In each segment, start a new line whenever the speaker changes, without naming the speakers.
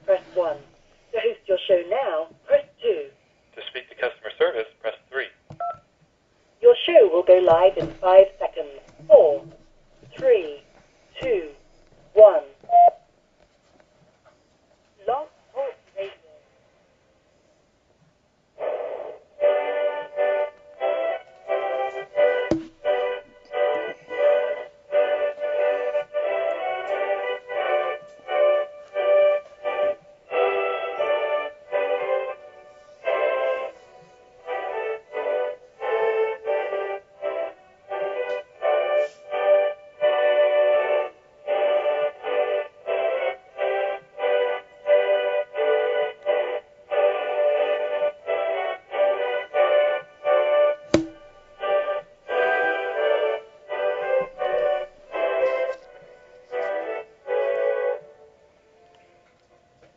press 1. To host your show now, press 2.
To speak to customer service, press 3.
Your show will go live in 5 seconds. 4, 3, 2, 1. Log Talk Radio.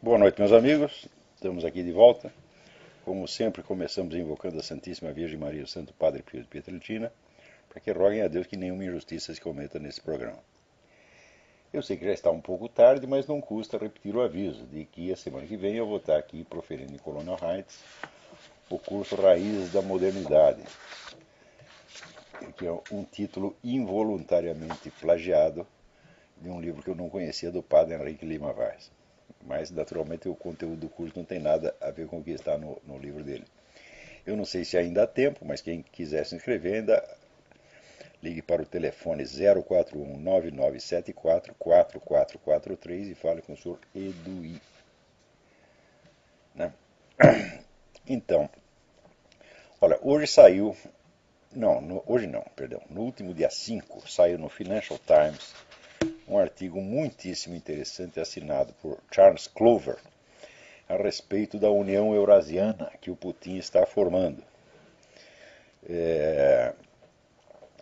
Boa noite, meus amigos. Estamos aqui de volta. Como sempre, começamos invocando a Santíssima Virgem Maria, o Santo Padre Pio de Pietrelcina, para que roguem a Deus que nenhuma injustiça se cometa nesse programa. Eu sei que já está um pouco tarde, mas não custa repetir o aviso de que a semana que vem eu vou estar aqui proferindo em Colonial Heights o curso Raízes da Modernidade, que é um título involuntariamente plagiado de um livro que eu não conhecia, do Padre Henrique Lima Vaz. Mas, naturalmente, o conteúdo do curso não tem nada a ver com o que está no livro dele. Eu não sei se ainda há tempo, mas quem quiser se inscrever ainda ligue para o telefone 041-9974-4443 e fale com o senhor Eduí. Né? Então, olha, hoje saiu... hoje não, perdão. No último dia 5, saiu no Financial Times um artigo muitíssimo interessante assinado por Charles Clover a respeito da União Eurasiana que o Putin está formando.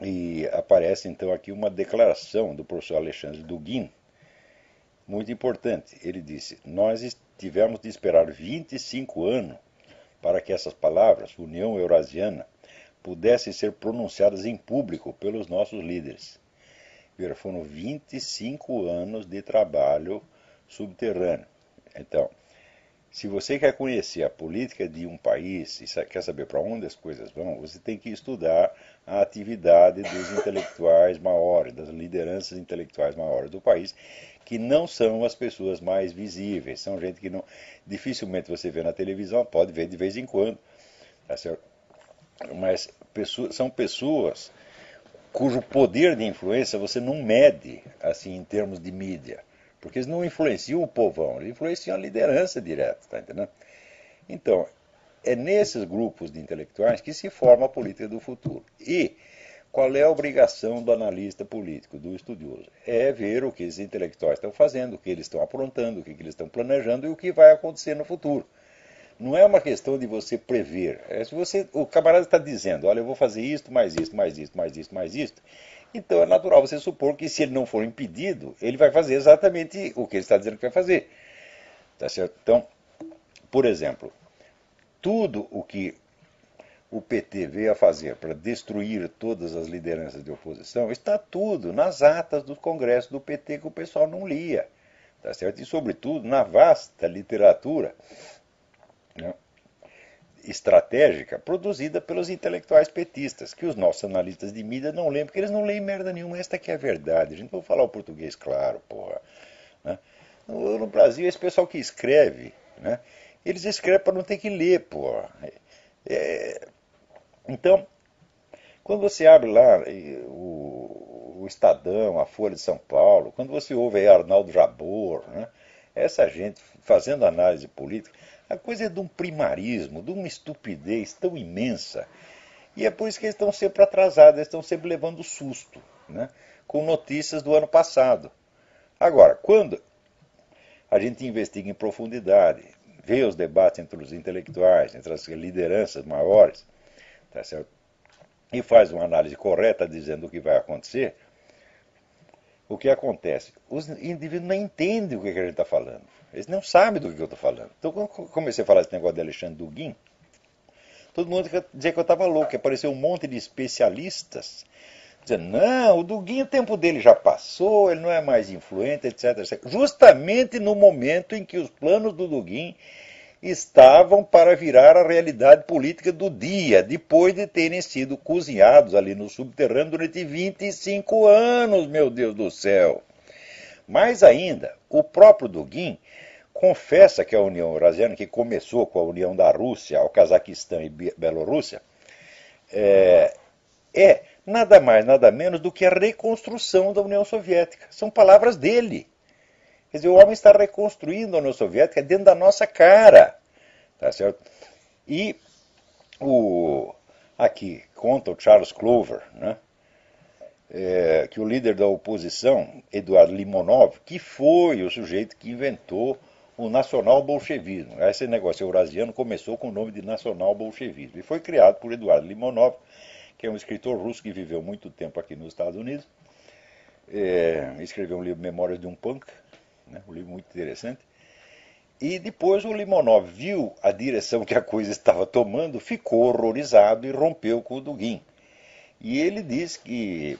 E aparece então aqui uma declaração do professor Alexandre Dugin, muito importante. Ele disse: nós tivemos de esperar 25 anos para que essas palavras, União Eurasiana, pudessem ser pronunciadas em público pelos nossos líderes. Foram 25 anos de trabalho subterrâneo. Então, se você quer conhecer a política de um país e quer saber para onde as coisas vão, você tem que estudar a atividade dos intelectuais maiores, das lideranças intelectuais maiores do país, que não são as pessoas mais visíveis. São gente que não, dificilmente você vê na televisão, pode ver de vez em quando, tá certo? Mas são pessoas cujo poder de influência você não mede assim em termos de mídia, porque eles não influenciam o povão, eles influenciam a liderança direta, tá entendendo? Então, é nesses grupos de intelectuais que se forma a política do futuro. E qual é a obrigação do analista político, do estudioso? É ver o que esses intelectuais estão fazendo, o que eles estão aprontando, o que eles estão planejando e o que vai acontecer no futuro. Não é uma questão de você prever. Se o camarada está dizendo, olha, eu vou fazer isto, mais isto, mais isto, mais isto, mais isto, então é natural você supor que, se ele não for impedido, ele vai fazer exatamente o que ele está dizendo que vai fazer. Tá certo? Então, por exemplo, tudo o que o PT veio a fazer para destruir todas as lideranças de oposição está tudo nas atas do congresso do PT que o pessoal não lia. Tá certo? E, sobretudo, na vasta literatura, né, estratégica produzida pelos intelectuais petistas, que os nossos analistas de mídia não leem, porque eles não leem merda nenhuma. Esta que é a verdade. A gente vai falar o português claro, porra. Né? No Brasil, esse pessoal que escreve, né, eles escrevem para não ter que ler, porra. Então, quando você abre lá o Estadão, a Folha de São Paulo, quando você ouve aí Arnaldo Jabor, né, essa gente fazendo análise política, a coisa é de um primarismo, de uma estupidez tão imensa. E é por isso que eles estão sempre atrasados, eles estão sempre levando susto, né, com notícias do ano passado. Agora, quando a gente investiga em profundidade, vê os debates entre os intelectuais, entre as lideranças maiores, tá certo? E faz uma análise correta dizendo o que vai acontecer, o que acontece? Os indivíduos não entendem o que a gente está falando. Eles não sabem do que eu estou falando. Então, quando eu comecei a falar esse negócio de Alexandre Dugin, todo mundo dizia que eu estava louco, que apareceu um monte de especialistas, dizendo, não, o Dugin, o tempo dele já passou, ele não é mais influente, etc, etc. Justamente no momento em que os planos do Dugin estavam para virar a realidade política do dia, depois de terem sido cozinhados ali no subterrâneo durante 25 anos, meu Deus do céu. Mais ainda, o próprio Dugin confessa que a União Eurasiana, que começou com a união da Rússia ao Cazaquistão e Bielorrússia, é nada mais, nada menos do que a reconstrução da União Soviética. São palavras dele. Quer dizer, o homem está reconstruindo a União Soviética dentro da nossa cara. Tá certo? E aqui conta o Charles Clover, né? Que o líder da oposição, Eduardo Limonov, que foi o sujeito que inventou o nacional-bolchevismo. Esse negócio eurasiano começou com o nome de nacional-bolchevismo e foi criado por Eduardo Limonov, que é um escritor russo que viveu muito tempo aqui nos Estados Unidos. Escreveu um livro, Memórias de um Punk, né? Um livro muito interessante. E depois o Limonov viu a direção que a coisa estava tomando, ficou horrorizado e rompeu com o Dugin. E ele diz que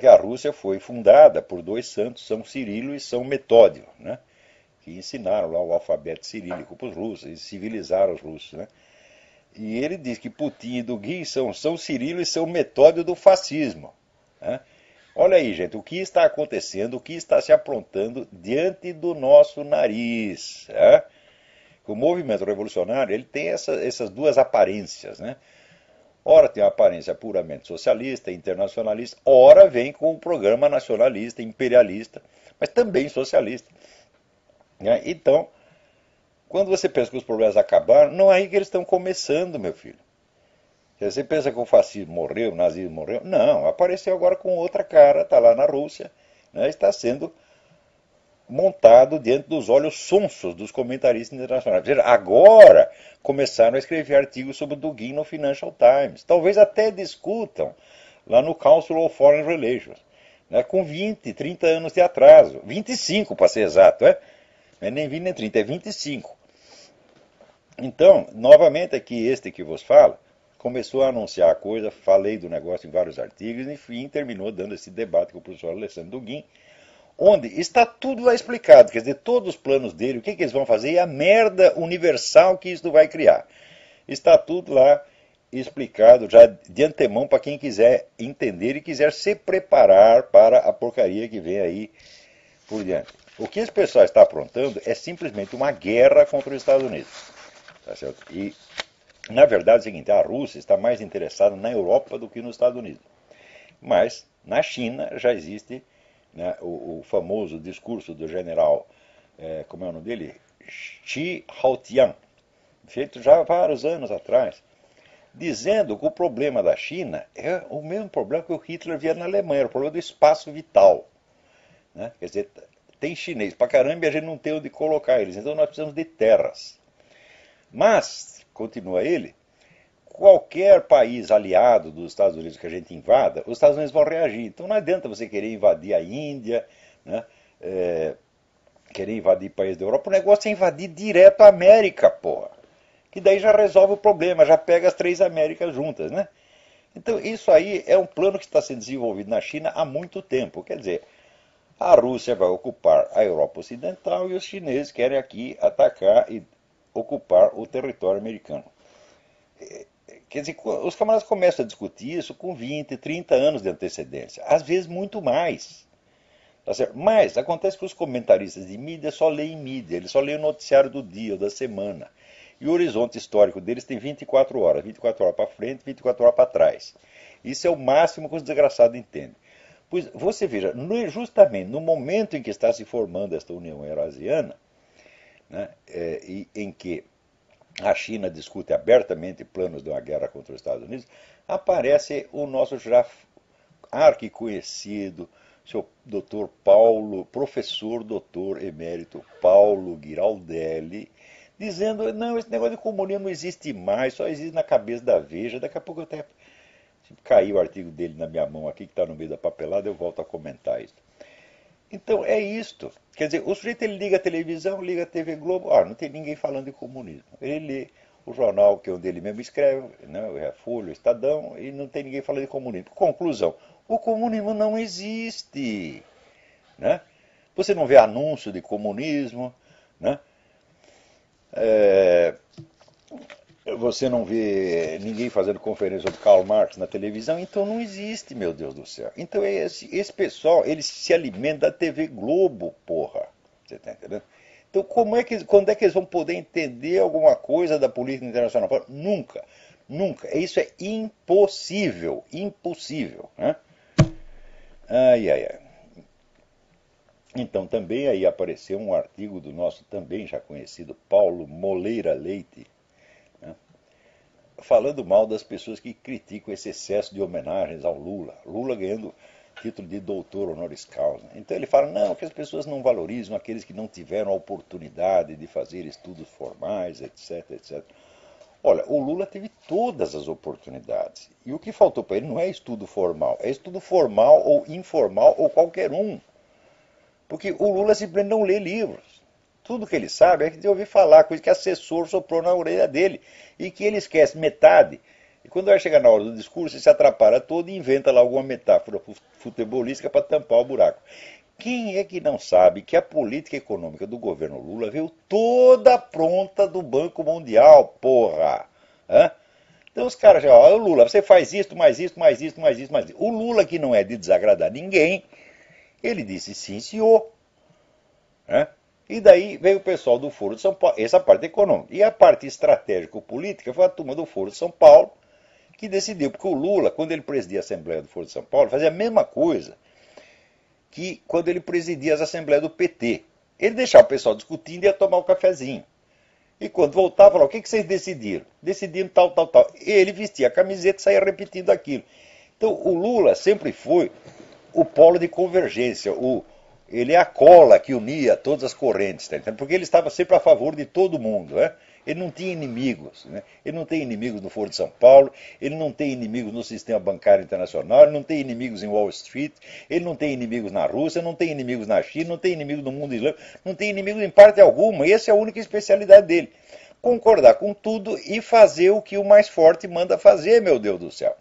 a Rússia foi fundada por dois santos, São Cirilo e São Metódio, né? Que ensinaram lá o alfabeto cirílico para os russos, e civilizaram os russos, né? E ele diz que Putin e Dugin são São Cirilo e São Metódio do fascismo, né? Olha aí, gente, o que está acontecendo, o que está se aprontando diante do nosso nariz. Né? O movimento revolucionário ele tem essas duas aparências. Né? Ora tem uma aparência puramente socialista, internacionalista, ora vem com um programa nacionalista, imperialista, mas também socialista. Né? Então, quando você pensa que os problemas acabaram, não é aí que eles estão começando, meu filho. Você pensa que o fascismo morreu, o nazismo morreu? Não, apareceu agora com outra cara, está lá na Rússia, né, está sendo montado diante dos olhos sonsos dos comentaristas internacionais. Veja, agora começaram a escrever artigos sobre o Dugin no Financial Times. Talvez até discutam lá no Council of Foreign Relations, né, com 20, 30 anos de atraso. 25 para ser exato, não é nem 20 nem 30, é 25. Então, novamente aqui este que vos falo, começou a anunciar a coisa, falei do negócio em vários artigos, e enfim, terminou dando esse debate com o professor Alessandro Dugin, onde está tudo lá explicado, quer dizer, todos os planos dele, o que eles vão fazer e a merda universal que isso vai criar. Está tudo lá explicado já de antemão para quem quiser entender e quiser se preparar para a porcaria que vem aí por diante. O que esse pessoal está aprontando é simplesmente uma guerra contra os Estados Unidos. Tá certo? E na verdade é o seguinte, a Rússia está mais interessada na Europa do que nos Estados Unidos. Mas na China já existe, né, o famoso discurso do general, como é o nome dele? Xi Haotian, feito já há vários anos atrás, dizendo que o problema da China é o mesmo problema que o Hitler via na Alemanha, o problema do espaço vital. Né? Quer dizer, tem chinês pra caramba e a gente não tem onde colocar eles, então nós precisamos de terras. Mas, continua ele, qualquer país aliado dos Estados Unidos que a gente invada, os Estados Unidos vão reagir. Então não adianta você querer invadir a Índia, né, querer invadir países da Europa. O negócio é invadir direto a América, porra. Que daí já resolve o problema, já pega as três Américas juntas, né? Então isso aí é um plano que está sendo desenvolvido na China há muito tempo. Quer dizer, a Rússia vai ocupar a Europa Ocidental e os chineses querem aqui atacar e ocupar o território americano. Quer dizer, os camaradas começam a discutir isso com 20, 30 anos de antecedência, às vezes muito mais. Tá certo? Mas acontece que os comentaristas de mídia só leem mídia, eles só leem o noticiário do dia ou da semana. E o horizonte histórico deles tem 24 horas para frente, 24 horas para trás. Isso é o máximo que os desgraçados entendem. Pois você veja, justamente no momento em que está se formando esta União Eurasiana, né, em que a China discute abertamente planos de uma guerra contra os Estados Unidos, aparece o nosso já arquiconhecido, seu doutor Paulo, professor doutor emérito Paulo Giraldelli, dizendo, não, esse negócio de comunismo não existe mais, só existe na cabeça da Veja. Daqui a pouco até caiu o artigo dele na minha mão aqui, que está no meio da papelada, eu volto a comentar isso. Então é isto. Quer dizer, o sujeito ele liga a televisão, liga a TV Globo, não tem ninguém falando de comunismo. Ele lê o jornal que é onde ele mesmo escreve, né, é a Folha, o Estadão, e não tem ninguém falando de comunismo. Conclusão, o comunismo não existe. Né? Você não vê anúncio de comunismo, né? É, você não vê ninguém fazendo conferência sobre Karl Marx na televisão, então não existe, meu Deus do céu. Então esse pessoal, eles se alimentam da TV Globo, porra. Você tá entendendo? Então quando é que eles vão poder entender alguma coisa da política internacional? Nunca, nunca. Isso é impossível, impossível. Né? Ai, ai, ai. Então também aí apareceu um artigo do nosso também já conhecido Paulo Moleira Leite, né, falando mal das pessoas que criticam esse excesso de homenagens ao Lula. Lula ganhando título de doutor honoris causa. Então ele fala, não, que as pessoas não valorizam aqueles que não tiveram a oportunidade de fazer estudos formais, etc, etc. Olha, o Lula teve todas as oportunidades. E o que faltou para ele não é estudo formal, é estudo formal ou informal ou qualquer um. Porque o Lula simplesmente não lê livros. Tudo que ele sabe é de ouvir falar, coisa que assessor soprou na orelha dele. E que ele esquece metade. E quando vai chegar na hora do discurso, ele se atrapalha todo e inventa lá alguma metáfora futebolística para tampar o buraco. Quem é que não sabe que a política econômica do governo Lula veio toda pronta do Banco Mundial, porra? Hã? Então os caras já, ó, Lula, você faz isso, mais isso, mais isso, mais isso, mais isso. O Lula, que não é de desagradar ninguém, ele disse sim, senhor. Né? E daí veio o pessoal do Foro de São Paulo, essa parte econômica. E a parte estratégico-política foi a turma do Foro de São Paulo que decidiu, porque o Lula, quando ele presidia a Assembleia do Foro de São Paulo, fazia a mesma coisa que quando ele presidia as Assembleias do PT. Ele deixava o pessoal discutindo e ia tomar um cafezinho. E quando voltava, falava, o que vocês decidiram? Decidiram tal, tal, tal. E ele vestia a camiseta e saía repetindo aquilo. Então o Lula sempre foi o polo de convergência, ele é a cola que unia todas as correntes, tá entendendo? Porque ele estava sempre a favor de todo mundo. Né? Ele não tinha inimigos. Né? Ele não tem inimigos no Foro de São Paulo, ele não tem inimigos no sistema bancário internacional, ele não tem inimigos em Wall Street, ele não tem inimigos na Rússia, não tem inimigos na China, não tem inimigos no mundo islâmico, não tem inimigos em parte alguma. Essa é a única especialidade dele. Concordar com tudo e fazer o que o mais forte manda fazer, meu Deus do céu.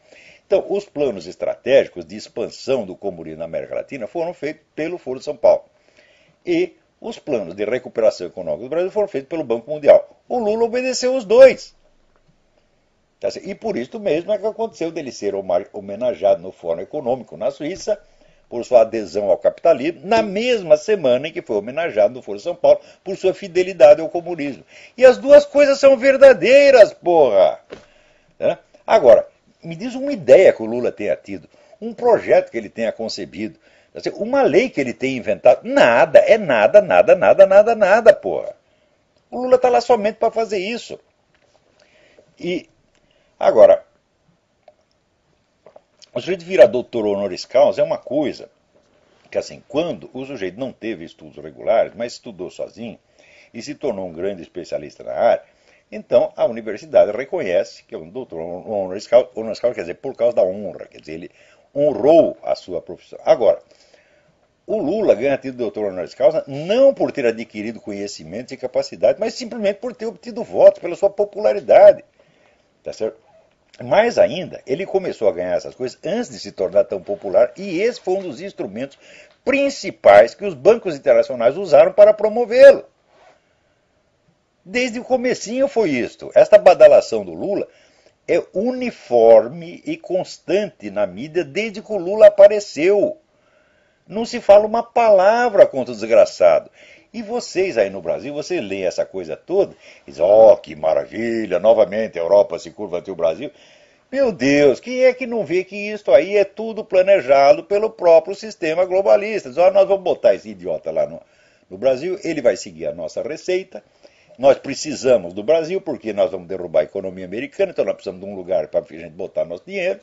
Então, os planos estratégicos de expansão do comunismo na América Latina foram feitos pelo Foro de São Paulo. E os planos de recuperação econômica do Brasil foram feitos pelo Banco Mundial. O Lula obedeceu os dois. E por isso mesmo é que aconteceu dele ser homenageado no Fórum Econômico na Suíça por sua adesão ao capitalismo, na mesma semana em que foi homenageado no Foro de São Paulo por sua fidelidade ao comunismo. E as duas coisas são verdadeiras, porra! Agora, me diz uma ideia que o Lula tenha tido, um projeto que ele tenha concebido, uma lei que ele tenha inventado. Nada, é nada, nada, nada, nada, nada, porra. O Lula está lá somente para fazer isso. E, agora, o sujeito vira doutor honoris causa é uma coisa que, assim, quando o sujeito não teve estudos regulares, mas estudou sozinho e se tornou um grande especialista na área, então a universidade reconhece que é um doutor honoris causa, quer dizer, por causa da honra, quer dizer, ele honrou a sua profissão. Agora, o Lula ganha título de doutor honoris causa não por ter adquirido conhecimento e capacidade, mas simplesmente por ter obtido votos, pela sua popularidade. Tá certo? Mais ainda, ele começou a ganhar essas coisas antes de se tornar tão popular, e esse foi um dos instrumentos principais que os bancos internacionais usaram para promovê-lo. Desde o comecinho foi isto. Esta badalação do Lula é uniforme e constante na mídia desde que o Lula apareceu. Não se fala uma palavra contra o desgraçado. E vocês aí no Brasil, vocês leem essa coisa toda e dizem, oh, que maravilha, novamente a Europa se curva ante o Brasil. Meu Deus, quem é que não vê que isso aí é tudo planejado pelo próprio sistema globalista? Diz, oh, nós vamos botar esse idiota lá no Brasil, ele vai seguir a nossa receita. Nós precisamos do Brasil, porque nós vamos derrubar a economia americana, então nós precisamos de um lugar para a gente botar nosso dinheiro.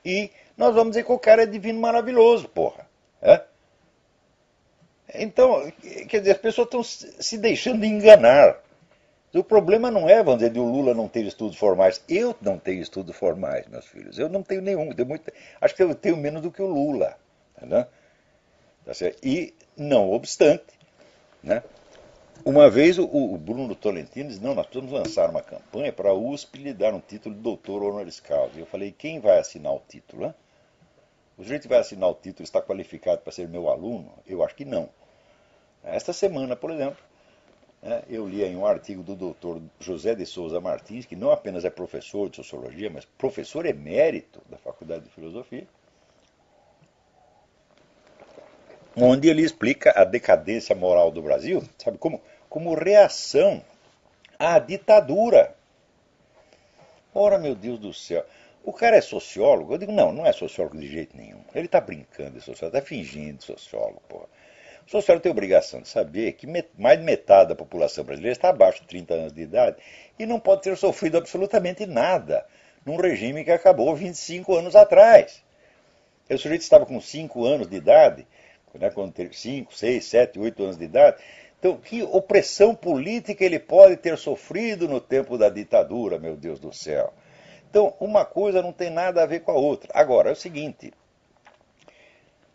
E nós vamos dizer que o cara é divino maravilhoso, porra. É? Então, quer dizer, as pessoas estão se deixando enganar. O problema não é, vamos dizer, de o Lula não ter estudos formais. Eu não tenho estudos formais, meus filhos. Eu não tenho nenhum. Acho que eu tenho menos do que o Lula. Né? Tá certo? E, não obstante, né? Uma vez o Bruno Tolentino disse, não, nós precisamos lançar uma campanha para a USP lhe dar um título de doutor honoris causa. E eu falei, quem vai assinar o título? Hein? O sujeito que vai assinar o título está qualificado para ser meu aluno? Eu acho que não. Esta semana, por exemplo, eu li em um artigo do doutor José de Souza Martins, que não apenas é professor de sociologia, mas professor emérito da Faculdade de Filosofia, onde ele explica a decadência moral do Brasil, sabe, como reação à ditadura. Ora, meu Deus do céu, o cara é sociólogo? Eu digo, não, não é sociólogo de jeito nenhum. Ele está brincando de sociólogo, está fingindo de sociólogo, porra. O sociólogo tem a obrigação de saber que mais de metade da população brasileira está abaixo de 30 anos de idade e não pode ter sofrido absolutamente nada num regime que acabou 25 anos atrás. O sujeito estava com 5 anos de idade, quando teve 5, 6, 7, 8 anos de idade. Então, que opressão política ele pode ter sofrido no tempo da ditadura, meu Deus do céu? Então, uma coisa não tem nada a ver com a outra. Agora, é o seguinte,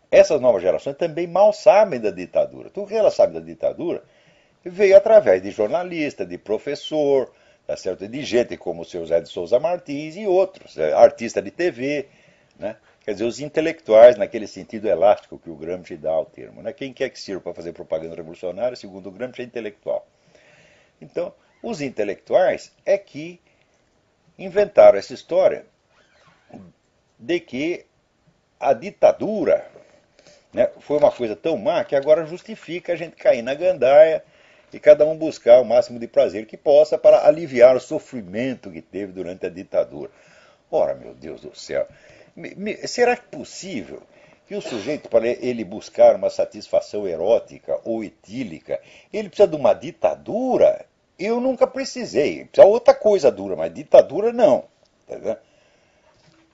essas novas gerações também mal sabem da ditadura. Tudo que elas sabem da ditadura veio através de jornalista, de professor, tá certo? De gente como o seu Zé de Souza Martins e outros, artista de TV, né? Quer dizer, os intelectuais, naquele sentido elástico que o Gramsci dá ao termo. Né? Quem quer que sirva para fazer propaganda revolucionária, segundo o Gramsci, é intelectual. Então, os intelectuais é que inventaram essa história de que a ditadura, né, foi uma coisa tão má que agora justifica a gente cair na gandaia e cada um buscar o máximo de prazer que possa para aliviar o sofrimento que teve durante a ditadura. Ora, meu Deus do céu, será que é possível que o sujeito, para ele buscar uma satisfação erótica ou etílica, ele precisa de uma ditadura? Eu nunca precisei. Precisa outra coisa dura, mas ditadura não. Tá,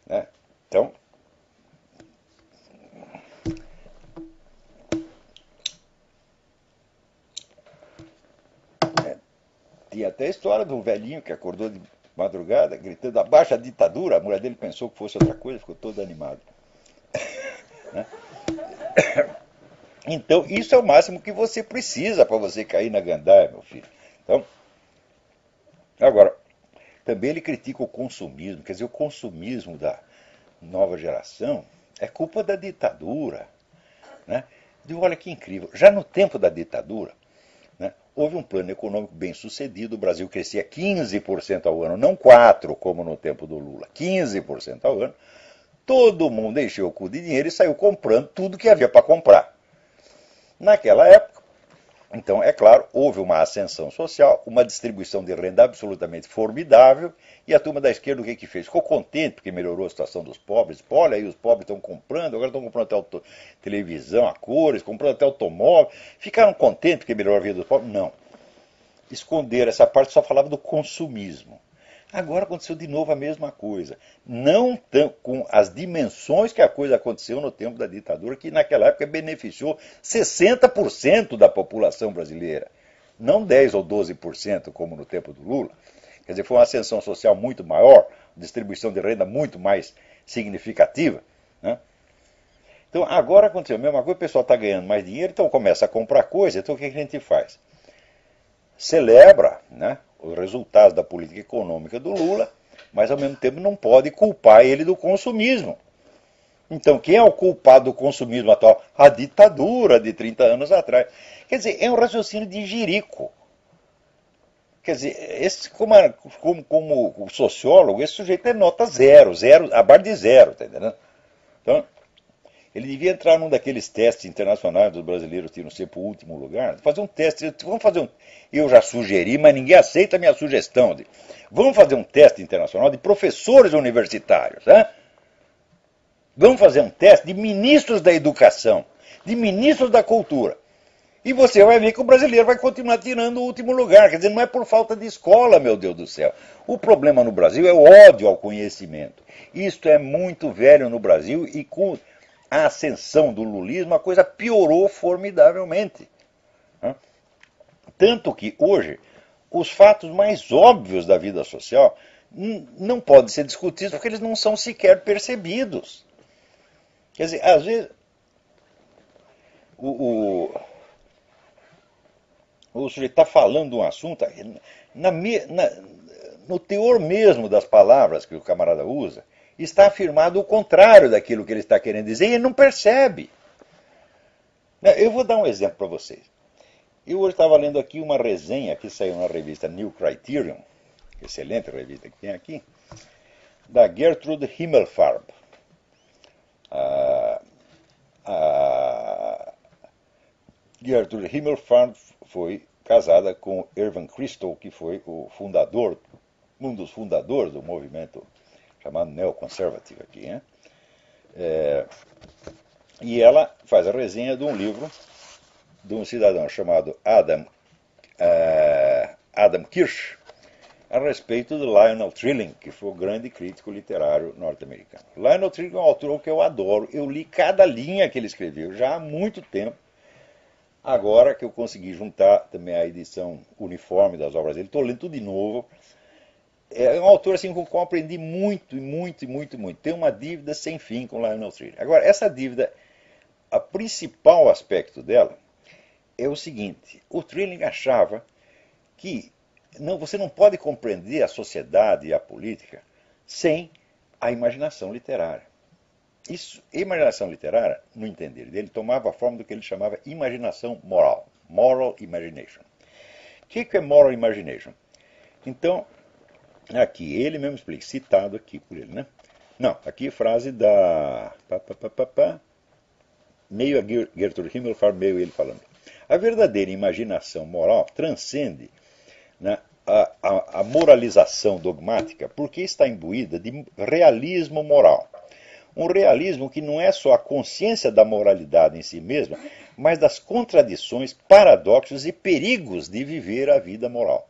né? Então, tinha até a história do velhinho que acordou de madrugada gritando abaixa a ditadura. A mulher dele pensou que fosse outra coisa, ficou todo animado. Né? Então, isso é o máximo que você precisa para você cair na gandaia, meu filho. Então, agora, também ele critica o consumismo. Quer dizer, o consumismo da nova geração é culpa da ditadura. Né? Digo, olha que incrível. Já no tempo da ditadura, né, houve um plano econômico bem sucedido. O Brasil crescia 15% ao ano, não 4% como no tempo do Lula. 15% ao ano. Todo mundo encheu o cu de dinheiro e saiu comprando tudo que havia para comprar. Naquela época, então, é claro, houve uma ascensão social, uma distribuição de renda absolutamente formidável, e a turma da esquerda o que fez? Ficou contente porque melhorou a situação dos pobres. Pô, olha aí, os pobres estão comprando, agora estão comprando até televisão a cores, comprando até automóvel. Ficaram contentes porque melhorou a vida dos pobres? Não. Esconderam essa parte, só falava do consumismo. Agora aconteceu de novo a mesma coisa. Não com as dimensões que a coisa aconteceu no tempo da ditadura, que naquela época beneficiou 60% da população brasileira. Não 10 ou 12% como no tempo do Lula. Quer dizer, foi uma ascensão social muito maior, distribuição de renda muito mais significativa. Né? Então agora aconteceu a mesma coisa, o pessoal está ganhando mais dinheiro, então começa a comprar coisa, então o que a gente faz? Celebra, né, os resultados da política econômica do Lula, mas ao mesmo tempo não pode culpar ele do consumismo. Então, quem é o culpado do consumismo atual? A ditadura de 30 anos atrás. Quer dizer, é um raciocínio de jirico. Quer dizer, como sociólogo, esse sujeito é nota zero, abaixo de zero, tá entendendo? Então, ele devia entrar num daqueles testes internacionais dos brasileiros que não ser para o último lugar. Fazer um teste. Vamos fazer um. Eu já sugeri, mas ninguém aceita a minha sugestão. Vamos fazer um teste internacional de professores universitários. Né? Vamos fazer um teste de ministros da educação, de ministros da cultura. E você vai ver que o brasileiro vai continuar tirando o último lugar. Quer dizer, não é por falta de escola, meu Deus do céu. O problema no Brasil é o ódio ao conhecimento. Isto é muito velho no Brasil e com a ascensão do lulismo, a coisa piorou formidavelmente. Tanto que hoje, os fatos mais óbvios da vida social não podem ser discutidos porque eles não são sequer percebidos. Quer dizer, às vezes, o sujeito está falando de um assunto, no teor mesmo das palavras que o camarada usa, está afirmado o contrário daquilo que ele está querendo dizer e ele não percebe. Eu vou dar um exemplo para vocês. Eu hoje estava lendo aqui uma resenha que saiu na revista New Criterion, excelente revista que tem aqui, da Gertrude Himmelfarb. A Gertrude Himmelfarb foi casada com Irving Kristol, que foi o fundador, um dos fundadores do movimento chamado neoconservative aqui, né? E ela faz a resenha de um livro de um cidadão chamado Adam Kirsch, a respeito de Lionel Trilling, que foi o grande crítico literário norte-americano. Lionel Trilling é um autor que eu adoro, eu li cada linha que ele escreveu já há muito tempo, agora que eu consegui juntar também a edição uniforme das obras dele, estou lendo tudo de novo. É um autor assim, com o qual aprendi muito. Tem uma dívida sem fim com Lionel Trilling. Agora, essa dívida, o principal aspecto dela é o seguinte: o Trilling achava que você não pode compreender a sociedade e a política sem a imaginação literária. Isso, imaginação literária, no entender dele, tomava a forma do que ele chamava imaginação moral, moral imagination. O que é moral imagination? Então, aqui, ele mesmo explica, citado aqui por ele, né? Não, aqui frase da... meio a Gertrude Himmelfarb, meio ele falando. A verdadeira imaginação moral transcende, né, a moralização dogmática porque está imbuída de realismo moral. Um realismo que não é só a consciência da moralidade em si mesma, mas das contradições, paradoxos e perigos de viver a vida moral.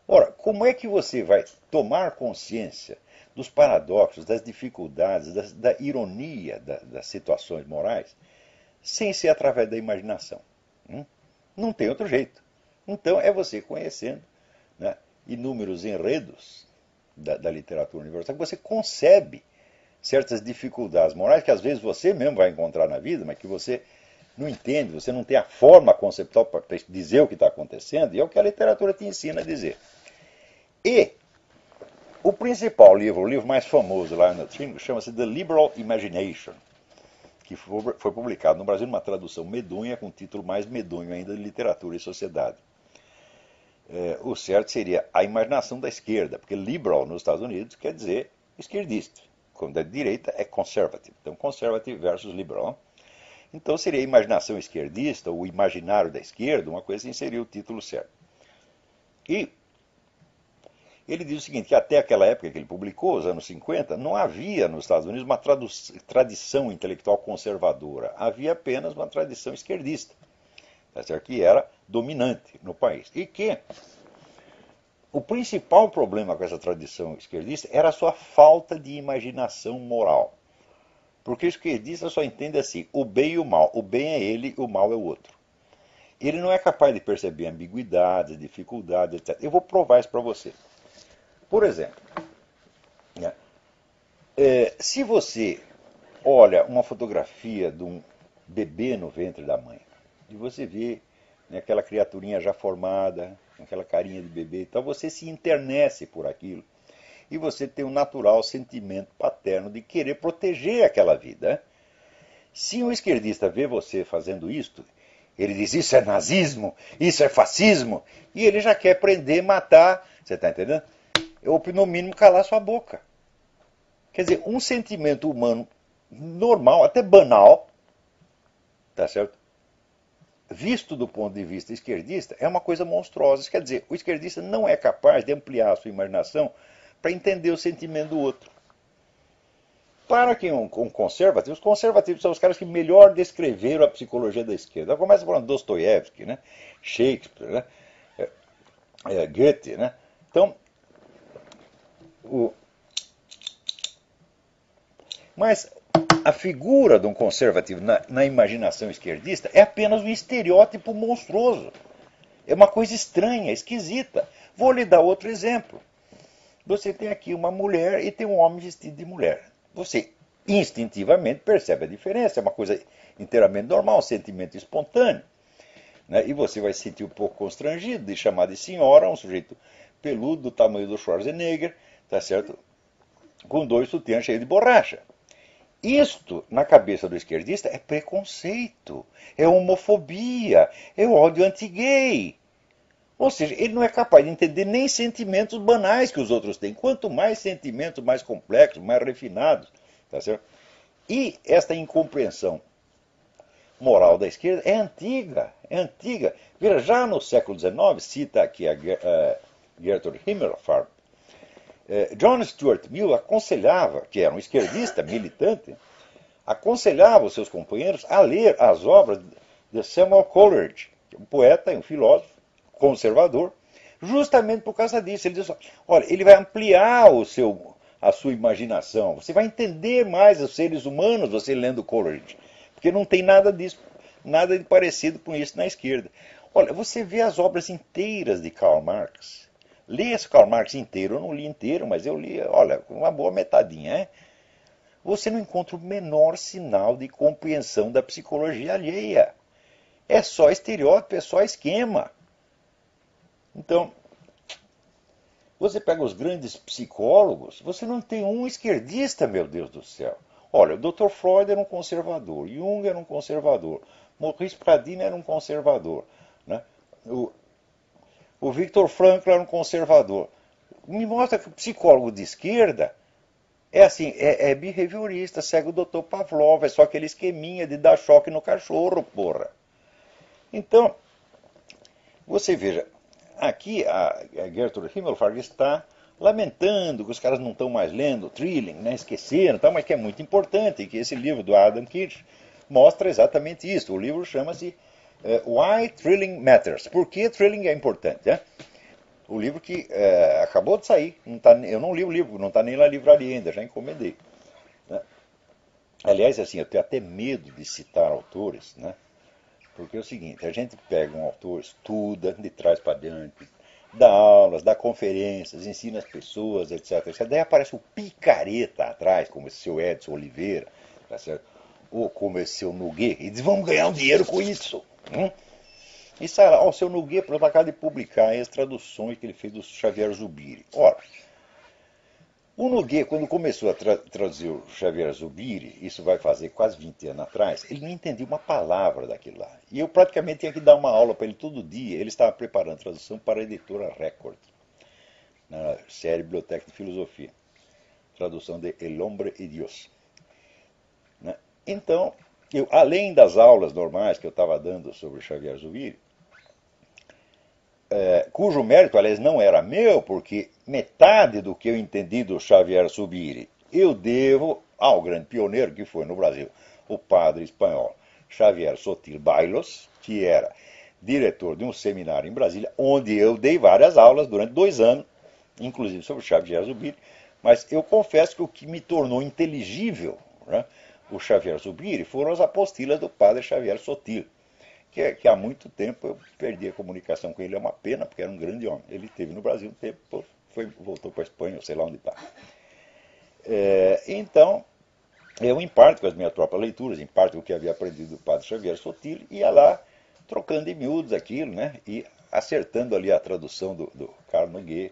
Ora, como é que você vai tomar consciência dos paradoxos, das dificuldades, da ironia das situações morais, sem ser através da imaginação? Não tem outro jeito. Então, é você conhecendo, né, inúmeros enredos da literatura universal, que você concebe certas dificuldades morais que às vezes você mesmo vai encontrar na vida, mas que você não entende, você não tem a forma conceptual para dizer o que está acontecendo, e é o que a literatura te ensina a dizer. E o principal livro, o livro mais famoso lá no Trilling, chama-se The Liberal Imagination, que foi publicado no Brasil numa tradução medonha, com um título mais medonho ainda de Literatura e Sociedade. O certo seria a imaginação da esquerda, porque liberal nos Estados Unidos quer dizer esquerdista. Quando é de direita é conservative. Então, conservative versus liberal. Então, seria a imaginação esquerdista, ou o imaginário da esquerda, uma coisa assim seria o título certo. E ele diz o seguinte, que até aquela época que ele publicou, os anos 50, não havia nos Estados Unidos uma tradição intelectual conservadora. Havia apenas uma tradição esquerdista, que era dominante no país. E que o principal problema com essa tradição esquerdista era a sua falta de imaginação moral. Porque o esquerdista só entende assim, o bem e o mal. O bem é ele, o mal é o outro. Ele não é capaz de perceber ambiguidades, dificuldades, etc. Eu vou provar isso para você. Por exemplo, né, se você olha uma fotografia de um bebê no ventre da mãe, e você vê, né, aquela criaturinha já formada, aquela carinha de bebê, então você se internece por aquilo. E você tem um natural sentimento paterno de querer proteger aquela vida. Se um esquerdista vê você fazendo isto, ele diz, isso é nazismo, isso é fascismo, e ele já quer prender, matar, você está entendendo? Ou, no mínimo, calar sua boca. Quer dizer, um sentimento humano normal, até banal, tá certo? Visto do ponto de vista esquerdista, é uma coisa monstruosa. Quer dizer, o esquerdista não é capaz de ampliar a sua imaginação para entender o sentimento do outro. Claro que um conservativo, os conservativos são os caras que melhor descreveram a psicologia da esquerda. Começa falando Dostoiévski, né? Shakespeare, né? Goethe, né? Então, mas a figura de um conservativo na imaginação esquerdista é apenas um estereótipo monstruoso. É uma coisa estranha, esquisita. Vou lhe dar outro exemplo. Você tem aqui uma mulher e tem um homem vestido de mulher. Você instintivamente percebe a diferença. É uma coisa inteiramente normal, um sentimento espontâneo. né? E você vai se sentir um pouco constrangido de chamar de senhora um sujeito peludo do tamanho do Schwarzenegger, tá certo? Com 2 sutiãs cheios de borracha. Isto, na cabeça do esquerdista, é preconceito, é homofobia, é ódio anti-gay. Ou seja, ele não é capaz de entender nem sentimentos banais que os outros têm. Quanto mais sentimentos mais complexos, mais refinados, tá certo? E esta incompreensão moral da esquerda é antiga, é antiga. Veja, já no século XIX, cita aqui a Gertrude Himmelfarb, John Stuart Mill aconselhava, que era um esquerdista militante, aconselhava os seus companheiros a ler as obras de Samuel Coleridge, um poeta e um filósofo conservador, justamente por causa disso. Ele diz, olha, ele vai ampliar a sua imaginação, você vai entender mais os seres humanos você lendo Coleridge, porque não tem nada disso, nada de parecido com isso na esquerda. Olha, você vê as obras inteiras de Karl Marx. Lê esse Karl Marx inteiro, eu não li inteiro, mas eu li, olha, uma boa metadinha, é? Você não encontra o menor sinal de compreensão da psicologia alheia. É só estereótipo, é só esquema. Então, você pega os grandes psicólogos, você não tem um esquerdista, meu Deus do céu. Olha, o Dr. Freud era um conservador, Jung era um conservador, Maurice Pradine era um conservador, né? O Viktor Frankl era um conservador. Me mostra que o psicólogo de esquerda é assim, é behaviorista, segue o Dr. Pavlov, é só aquele esqueminha de dar choque no cachorro, porra. Então, você veja, aqui a Gertrude Himmelfarb está lamentando que os caras não estão mais lendo Trilling, né, esqueceram, mas que é muito importante, que esse livro do Adam Kirsch mostra exatamente isso. O livro chama-se Why Trilling Matters. Por que Trilling é importante? Né? O livro que acabou de sair, eu não li o livro, não está nem na livraria ainda, já encomendei. Né? Aliás, assim, eu tenho até medo de citar autores, né? Porque é o seguinte, a gente pega um autor, estuda de trás para diante, dá aulas, dá conferências, ensina as pessoas, etc, etc. Daí aparece o picareta atrás, como esse seu Edson Oliveira, tá certo? Ou como esse seu Nogueira, e diz, vamos ganhar um dinheiro com isso. E sai lá, o seu Nogueira, por exemplo, acaba de publicar as traduções que ele fez do Xavier Zubiri. Ora, o Nogueira, quando começou a traduzir o Xavier Zubiri, isso vai fazer quase 20 anos atrás, ele não entendia uma palavra daquilo lá. E eu praticamente tinha que dar uma aula para ele todo dia. Ele estava preparando a tradução para a editora Record, na série Biblioteca de Filosofia. Tradução de El Hombre y Dios. Né? Então, além das aulas normais que eu estava dando sobre o Xavier Zubiri, cujo mérito, aliás, não era meu, porque metade do que eu entendi do Xavier Zubiri eu devo ao grande pioneiro que foi no Brasil, o padre espanhol Xavier Sotil Bailos, que era diretor de um seminário em Brasília, onde eu dei várias aulas durante 2 anos, inclusive sobre o Xavier Zubiri, mas eu confesso que o que me tornou inteligível, né, o Xavier Zubiri foram as apostilas do padre Xavier Sotil, que há muito tempo eu perdi a comunicação com ele. É uma pena, porque era um grande homem. Ele esteve no Brasil um tempo, voltou para a Espanha, eu sei lá onde está. Então, eu, em parte com as minhas próprias leituras, em parte com o que havia aprendido do padre Xavier Sotil, ia lá trocando em miúdos aquilo, né, e acertando ali a tradução do Carl Nogueira,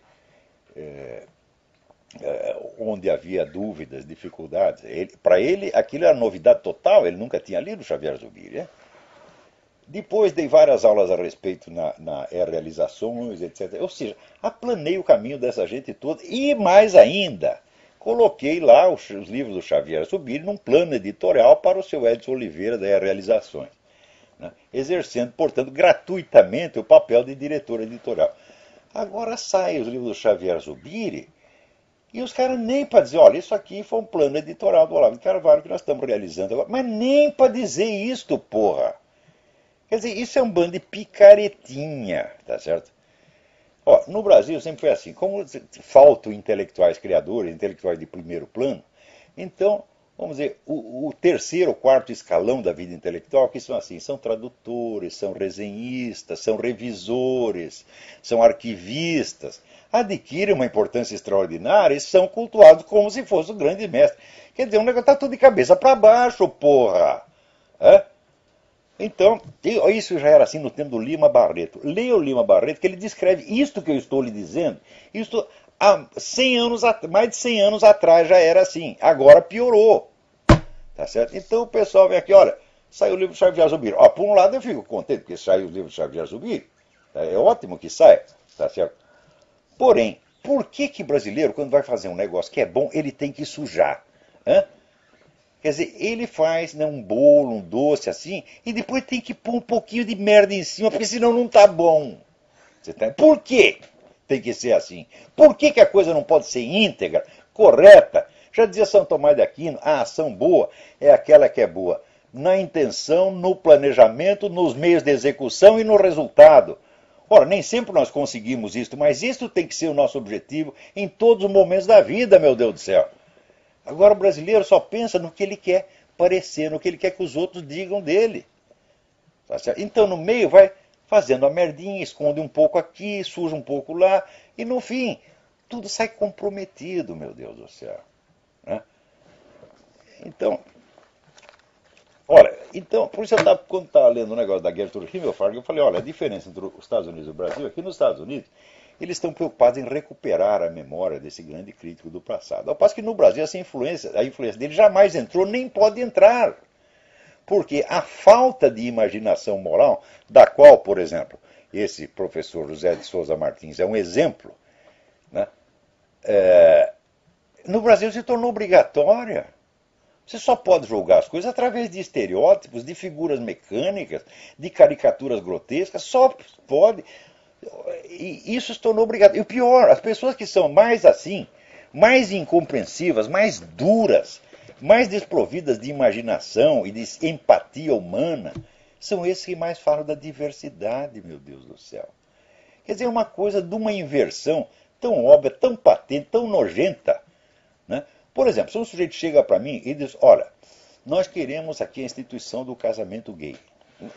onde havia dúvidas, dificuldades. Para ele, aquilo era novidade total, ele nunca tinha lido o Xavier Zubiri, né? Depois dei várias aulas a respeito na realizações, etc. Ou seja, aplanei o caminho dessa gente toda e, mais ainda, coloquei lá os livros do Xavier Zubiri num plano editorial para o seu Edson Oliveira da Realizações, né? Exercendo, portanto, gratuitamente o papel de diretor editorial. Agora saem os livros do Xavier Zubiri e os caras nem para dizer, olha, isso aqui foi um plano editorial do Olavo de Carvalho que nós estamos realizando agora, mas nem para dizer isto, porra! Quer dizer, isso é um bando de picaretinha, tá certo? Ó, no Brasil sempre foi assim, como faltam intelectuais criadores, intelectuais de primeiro plano, então, vamos dizer, o terceiro, quarto escalão da vida intelectual, que são assim, são tradutores, são resenhistas, são revisores, são arquivistas, adquirem uma importância extraordinária e são cultuados como se fosse o grande mestre. Quer dizer, o negócio está tudo de cabeça para baixo, porra! Então, isso já era assim no tempo do Lima Barreto. Leia o Lima Barreto, que ele descreve isto que eu estou lhe dizendo. Isto há 100 anos, mais de 100 anos atrás já era assim. Agora piorou. Tá certo? Então o pessoal vem aqui, olha, saiu o livro do Xavier Zubiri. Ó, por um lado eu fico contente, porque saiu o livro do Xavier Zubiri. É ótimo que saia. Tá certo? Porém, por que brasileiro, quando vai fazer um negócio que é bom, ele tem que sujar? Hã? Quer dizer, ele faz, né, um bolo, um doce assim, e depois tem que pôr um pouquinho de merda em cima, porque senão não tá bom. Por quê tem que ser assim? Por que a coisa não pode ser íntegra, correta? Já dizia São Tomás de Aquino, a ação boa é aquela que é boa na intenção, no planejamento, nos meios de execução e no resultado. Ora, nem sempre nós conseguimos isso, mas isso tem que ser o nosso objetivo em todos os momentos da vida, meu Deus do céu. Agora o brasileiro só pensa no que ele quer parecer, no que ele quer que os outros digam dele. Tá certo? Então no meio vai fazendo a merdinha, esconde um pouco aqui, suja um pouco lá, e no fim, tudo sai comprometido, meu Deus do céu. Né? Então, olha, por isso quando estava lendo o negócio da Gertrude Himmelfarb, eu falei, olha, a diferença entre os Estados Unidos e o Brasil é que nos Estados Unidos eles estão preocupados em recuperar a memória desse grande crítico do passado. Ao passo que no Brasil a influência dele jamais entrou, nem pode entrar. Porque a falta de imaginação moral, da qual, por exemplo, esse professor José de Souza Martins é um exemplo, né? No Brasil se tornou obrigatória. Você só pode julgar as coisas através de estereótipos, de figuras mecânicas, de caricaturas grotescas, só pode. E isso se tornou obrigatório. E o pior, as pessoas que são mais assim, mais incompreensivas, mais duras, mais desprovidas de imaginação e de empatia humana, são esses que mais falam da diversidade, meu Deus do céu. Quer dizer, uma coisa de uma inversão tão óbvia, tão patente, tão nojenta. Né? Por exemplo, se um sujeito chega para mim e diz, olha, nós queremos aqui a instituição do casamento gay.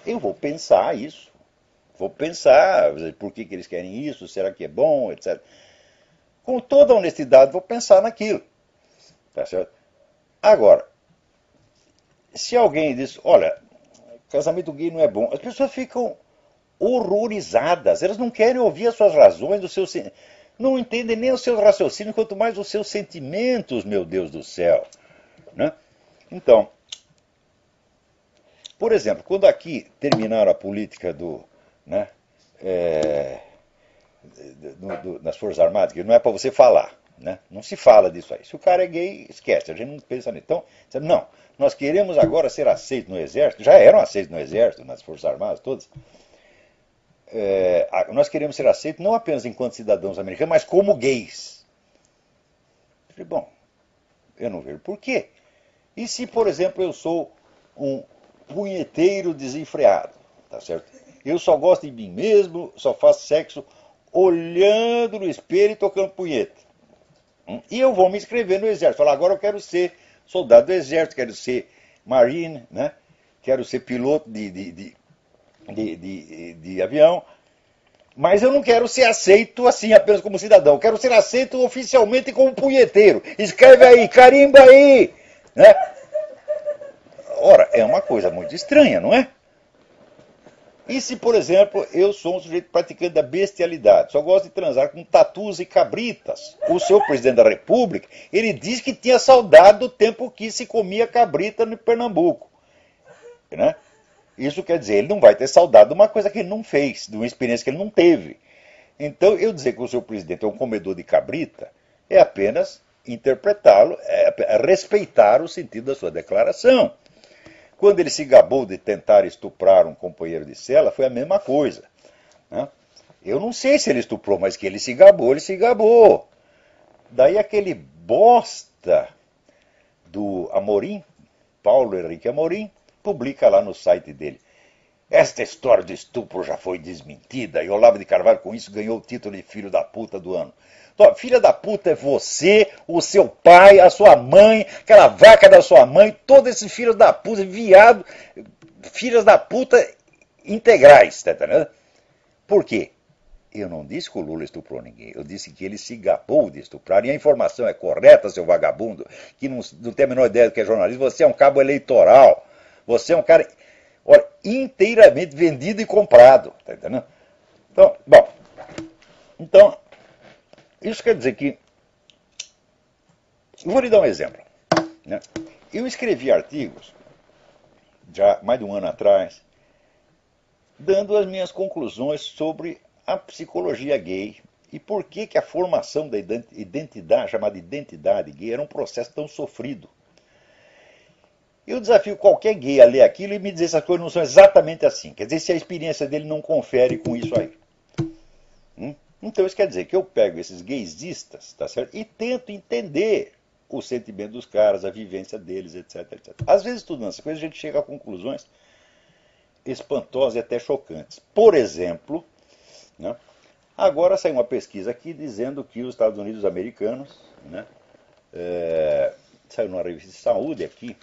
Eu vou pensar isso. Vou pensar por que eles querem isso, será que é bom, etc. Com toda a honestidade, vou pensar naquilo. Tá certo? Agora, se alguém diz, olha, casamento gay não é bom, as pessoas ficam horrorizadas. Elas não querem ouvir as suas razões, não entendem nem os seus raciocínios, quanto mais os seus sentimentos, meu Deus do céu. Né? Então, por exemplo, quando aqui terminaram a política né, nas Forças Armadas, que não é para você falar, né? Não se fala disso aí. Se o cara é gay, esquece, a gente não pensa nisso. Então, não, nós queremos agora ser aceitos no Exército, já eram aceitos no Exército, nas Forças Armadas todas. Nós queremos ser aceitos não apenas enquanto cidadãos americanos, mas como gays. Eu falei, bom, eu não vejo por quê. E se, por exemplo, eu sou um punheteiro desenfreado, tá certo? Eu só gosto de mim mesmo, só faço sexo olhando no espelho e tocando punheta. E eu vou me inscrever no Exército. Falar, agora eu quero ser soldado do Exército, quero ser marine, né? Quero ser piloto de avião. Mas eu não quero ser aceito assim apenas como cidadão. Eu quero ser aceito oficialmente como punheteiro. Escreve aí, carimba aí. Né? Ora, é uma coisa muito estranha, não é? E se, por exemplo, eu sou um sujeito praticante da bestialidade, só gosto de transar com tatus e cabritas. O seu presidente da República, ele diz que tinha saudade do tempo que se comia cabrita no Pernambuco. Né? Isso quer dizer, ele não vai ter saudade de uma coisa que ele não fez, de uma experiência que ele não teve. Então, eu dizer que o seu presidente é um comedor de cabrita é apenas interpretá-lo, respeitar o sentido da sua declaração. Quando ele se gabou de tentar estuprar um companheiro de cela, foi a mesma coisa. Né? Eu não sei se ele estuprou, mas que ele se gabou, ele se gabou. Daí aquele bosta do Amorim, Paulo Henrique Amorim, publica lá no site dele. Esta história do estupro já foi desmentida e Olavo de Carvalho com isso ganhou o título de filho da puta do ano. Então, filha da puta é você, o seu pai, a sua mãe, aquela vaca da sua mãe, todos esses filhos da puta, viado, filhas da puta integrais, tá entendendo? Por quê? Eu não disse que o Lula estuprou ninguém, eu disse que ele se gabou de estuprar, e a informação é correta, seu vagabundo, que não tem a menor ideia do que é jornalismo, você é um cabo eleitoral, você é um cara... Olha, inteiramente vendido e comprado. Tá entendendo? Então, bom, então, isso quer dizer que. Eu vou lhe dar um exemplo. Né? Eu escrevi artigos, já mais de um ano atrás, dando as minhas conclusões sobre a psicologia gay e por que, que a formação da identidade, chamada identidade gay, era um processo tão sofrido. Eu desafio qualquer gay a ler aquilo e me dizer se as coisas não são exatamente assim. Quer dizer, se a experiência dele não confere com isso aí. Então isso quer dizer que eu pego esses gaysistas, tá certo? E tento entender o sentimento dos caras, a vivência deles, etc, etc. Às vezes, estudando essas coisas, a gente chega a conclusões espantosas e até chocantes. Por exemplo, né, agora saiu uma pesquisa aqui dizendo que os Estados Unidos americanos, né, saiu numa revista de saúde aqui,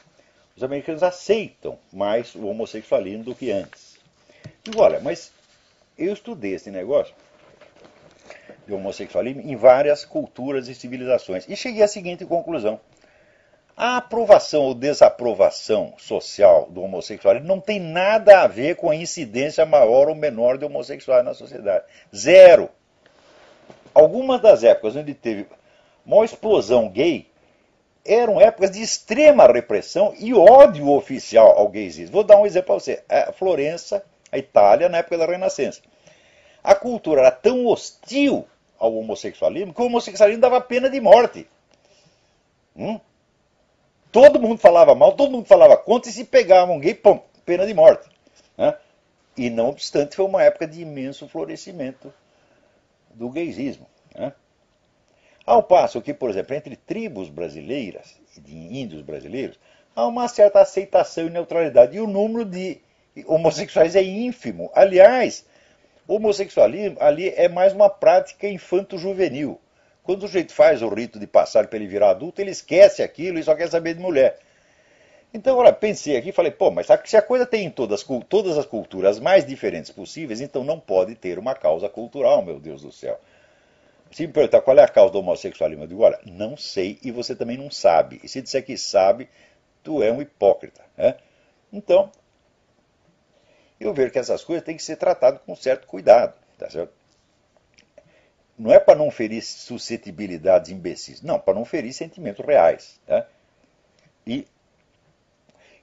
os americanos aceitam mais o homossexualismo do que antes. Digo, olha, mas eu estudei esse negócio de homossexualismo em várias culturas e civilizações e cheguei à seguinte conclusão. A aprovação ou desaprovação social do homossexualismo não tem nada a ver com a incidência maior ou menor de homossexuais na sociedade. Zero. Algumas das épocas onde teve uma explosão gay eram épocas de extrema repressão e ódio oficial ao gaysismo. Vou dar um exemplo para você. A Florença, a Itália, na época da Renascença. A cultura era tão hostil ao homossexualismo que o homossexualismo dava pena de morte. Todo mundo falava mal, todo mundo falava contra, e se pegava um gay, pum, pena de morte. Né? E não obstante, foi uma época de imenso florescimento do gaysismo. Né? Ao passo que, por exemplo, entre tribos brasileiras e de índios brasileiros, há uma certa aceitação e neutralidade. E o número de homossexuais é ínfimo. Aliás, o homossexualismo ali é mais uma prática infanto-juvenil. Quando o sujeito faz o rito de passar para ele virar adulto, ele esquece aquilo e só quer saber de mulher. Então, olha, pensei aqui e falei, pô, mas se a coisa tem em todas as culturas mais diferentes possíveis, então não pode ter uma causa cultural, meu Deus do céu. Se me perguntar qual é a causa do homossexualismo, eu digo, olha, não sei e você também não sabe. E se disser que sabe, tu é um hipócrita. Né? Então, eu vejo que essas coisas têm que ser tratadas com certo cuidado. Tá certo? Não é para não ferir suscetibilidades imbecis, não, para não ferir sentimentos reais. Né?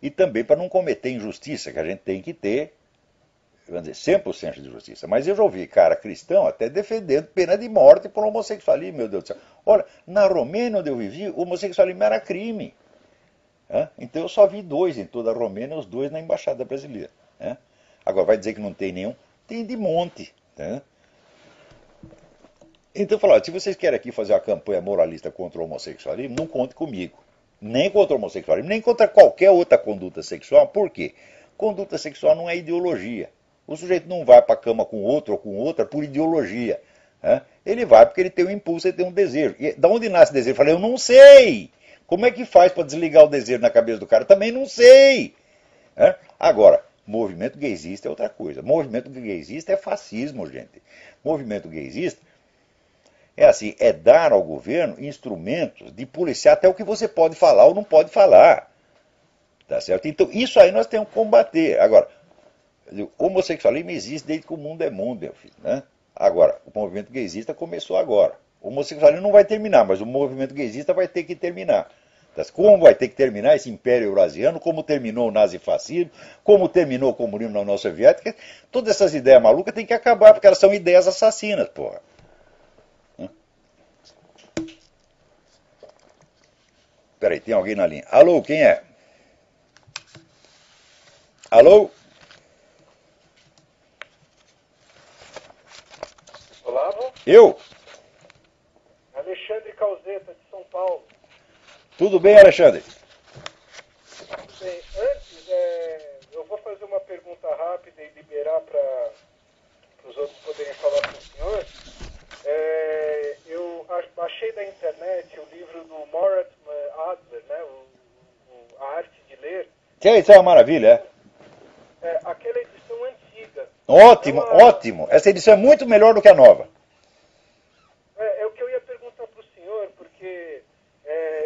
E também para não cometer injustiça, que a gente tem que ter, vamos dizer, 100% de justiça. Mas eu já ouvi cara cristão até defendendo pena de morte por homossexualismo, meu Deus do céu. Olha, na Romênia onde eu vivi, o homossexualismo era crime. Então eu só vi 2 em toda a Romênia, os 2 na embaixada brasileira. Agora vai dizer que não tem nenhum? Tem de monte. Então, falar, se vocês querem aqui fazer uma campanha moralista contra o homossexualismo, não conte comigo. Nem contra o homossexualismo, nem contra qualquer outra conduta sexual. Por quê? Conduta sexual não é ideologia. O sujeito não vai para a cama com outro ou com outra por ideologia. Ele vai porque ele tem um impulso, ele tem um desejo. E da onde nasce o desejo? Eu falei, eu não sei. Como é que faz para desligar o desejo na cabeça do cara? Também não sei. Agora, movimento gaysista é outra coisa. Movimento gaysista é fascismo, gente. Movimento gaysista é assim, é dar ao governo instrumentos de policiar até o que você pode falar ou não pode falar. Tá certo? Então, isso aí nós temos que combater. Agora, o homossexualismo existe desde que o mundo é mundo, meu filho. Né? Agora, o movimento gaysista começou agora. O homossexualismo não vai terminar, mas o movimento gaysista vai ter que terminar. Como vai ter que terminar esse império eurasiano, como terminou o nazifascismo, como terminou o comunismo na União Soviética, todas essas ideias malucas têm que acabar, porque elas são ideias assassinas, porra. Peraí, tem alguém na linha. Alô, quem é? Alô?
Olavo?
Eu?
Alexandre Calzeta, de São Paulo.
Tudo bem, Alexandre?
Bem, antes, eu vou fazer uma pergunta rápida e liberar para os outros poderem falar com o senhor. Eu achei da internet o livro do Moritz Adler, né, A Arte de Ler.
Isso é uma maravilha,
aquela edição antiga.
Ótimo, ótimo. Essa edição é muito melhor do que a nova.
É o que eu ia perguntar para o senhor, porque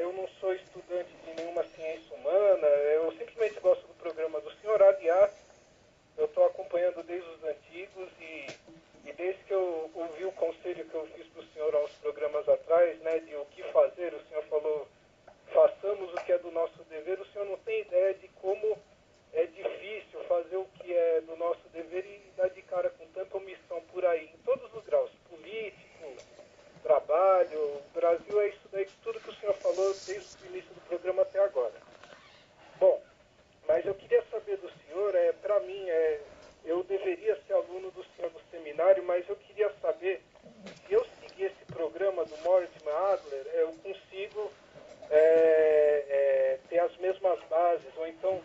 eu não sou estudante de nenhuma ciência humana, eu simplesmente gosto do programa do senhor. Aliás, eu estou acompanhando desde os antigos e desde que eu ouvi o conselho que eu fiz para o senhor há uns programas atrás, né, de o que fazer, o senhor falou, façamos o que é do nosso dever, o senhor não tem ideia de como é difícil fazer o que é do nosso dever e dar de cara com tanta omissão por aí, em todos os graus, político, trabalho, o Brasil é isso daí, tudo que o senhor falou desde o início do programa até agora. Bom, mas eu queria saber do senhor, para mim, eu deveria ser aluno do senhor do seminário, mas eu queria saber se eu seguir esse programa do Mortimer Adler, eu consigo ter as mesmas bases, ou então,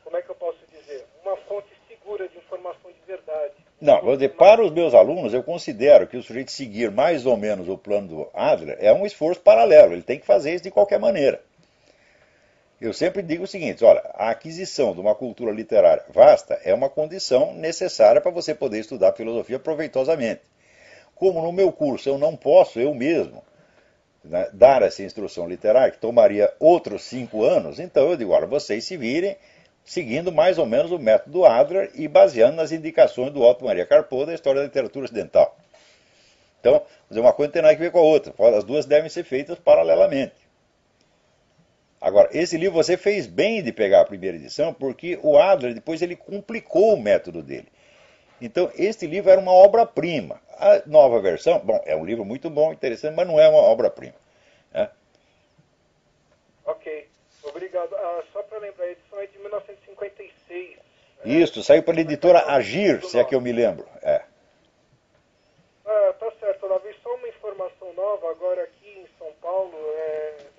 como é que eu posso dizer, uma fonte segura de informação de verdade.
Não, para os meus alunos, eu considero que o sujeito seguir mais ou menos o plano do Adler é um esforço paralelo, ele tem que fazer isso de qualquer maneira. Eu sempre digo o seguinte, olha, a aquisição de uma cultura literária vasta é uma condição necessária para você poder estudar filosofia proveitosamente. Como no meu curso eu não posso, eu mesmo, né, dar essa instrução literária, que tomaria outros 5 anos, então eu digo, olha, vocês se virem seguindo mais ou menos o método Adler e baseando nas indicações do Otto Maria Carpeau da História da Literatura Ocidental. Então, uma coisa não tem nada a ver com a outra, as duas devem ser feitas paralelamente. Agora, esse livro você fez bem de pegar a primeira edição, porque o Adler depois ele complicou o método dele. Então, este livro era uma obra-prima. A nova versão, bom, é um livro muito bom, interessante, mas não é uma obra-prima. Né?
Ok, obrigado. Só para lembrar, a edição é de 1956.
Isso, saiu pela editora Agir, se é que eu me lembro.
Tá certo, Olavo. E só uma informação nova, agora aqui em São Paulo,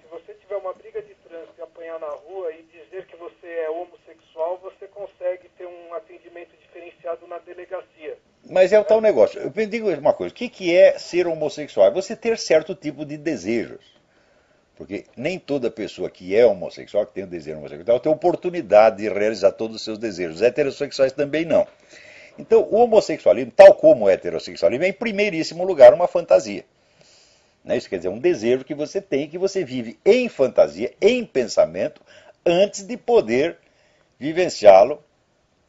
se você tiver uma briga de trânsito e apanhar na rua e dizer que você é homossexual, você consegue ter um atendimento diferenciado na delegacia.
Mas é o tal negócio. Eu digo uma coisa, o que é ser homossexual? É você ter certo tipo de desejos. Porque nem toda pessoa que é homossexual, que tem um desejo homossexual, tem oportunidade de realizar todos os seus desejos. Os heterossexuais também não. Então, o homossexualismo, tal como o heterossexualismo, é em primeiríssimo lugar uma fantasia. Isso quer dizer, um desejo que você tem, que você vive em fantasia, em pensamento, antes de poder vivenciá-lo,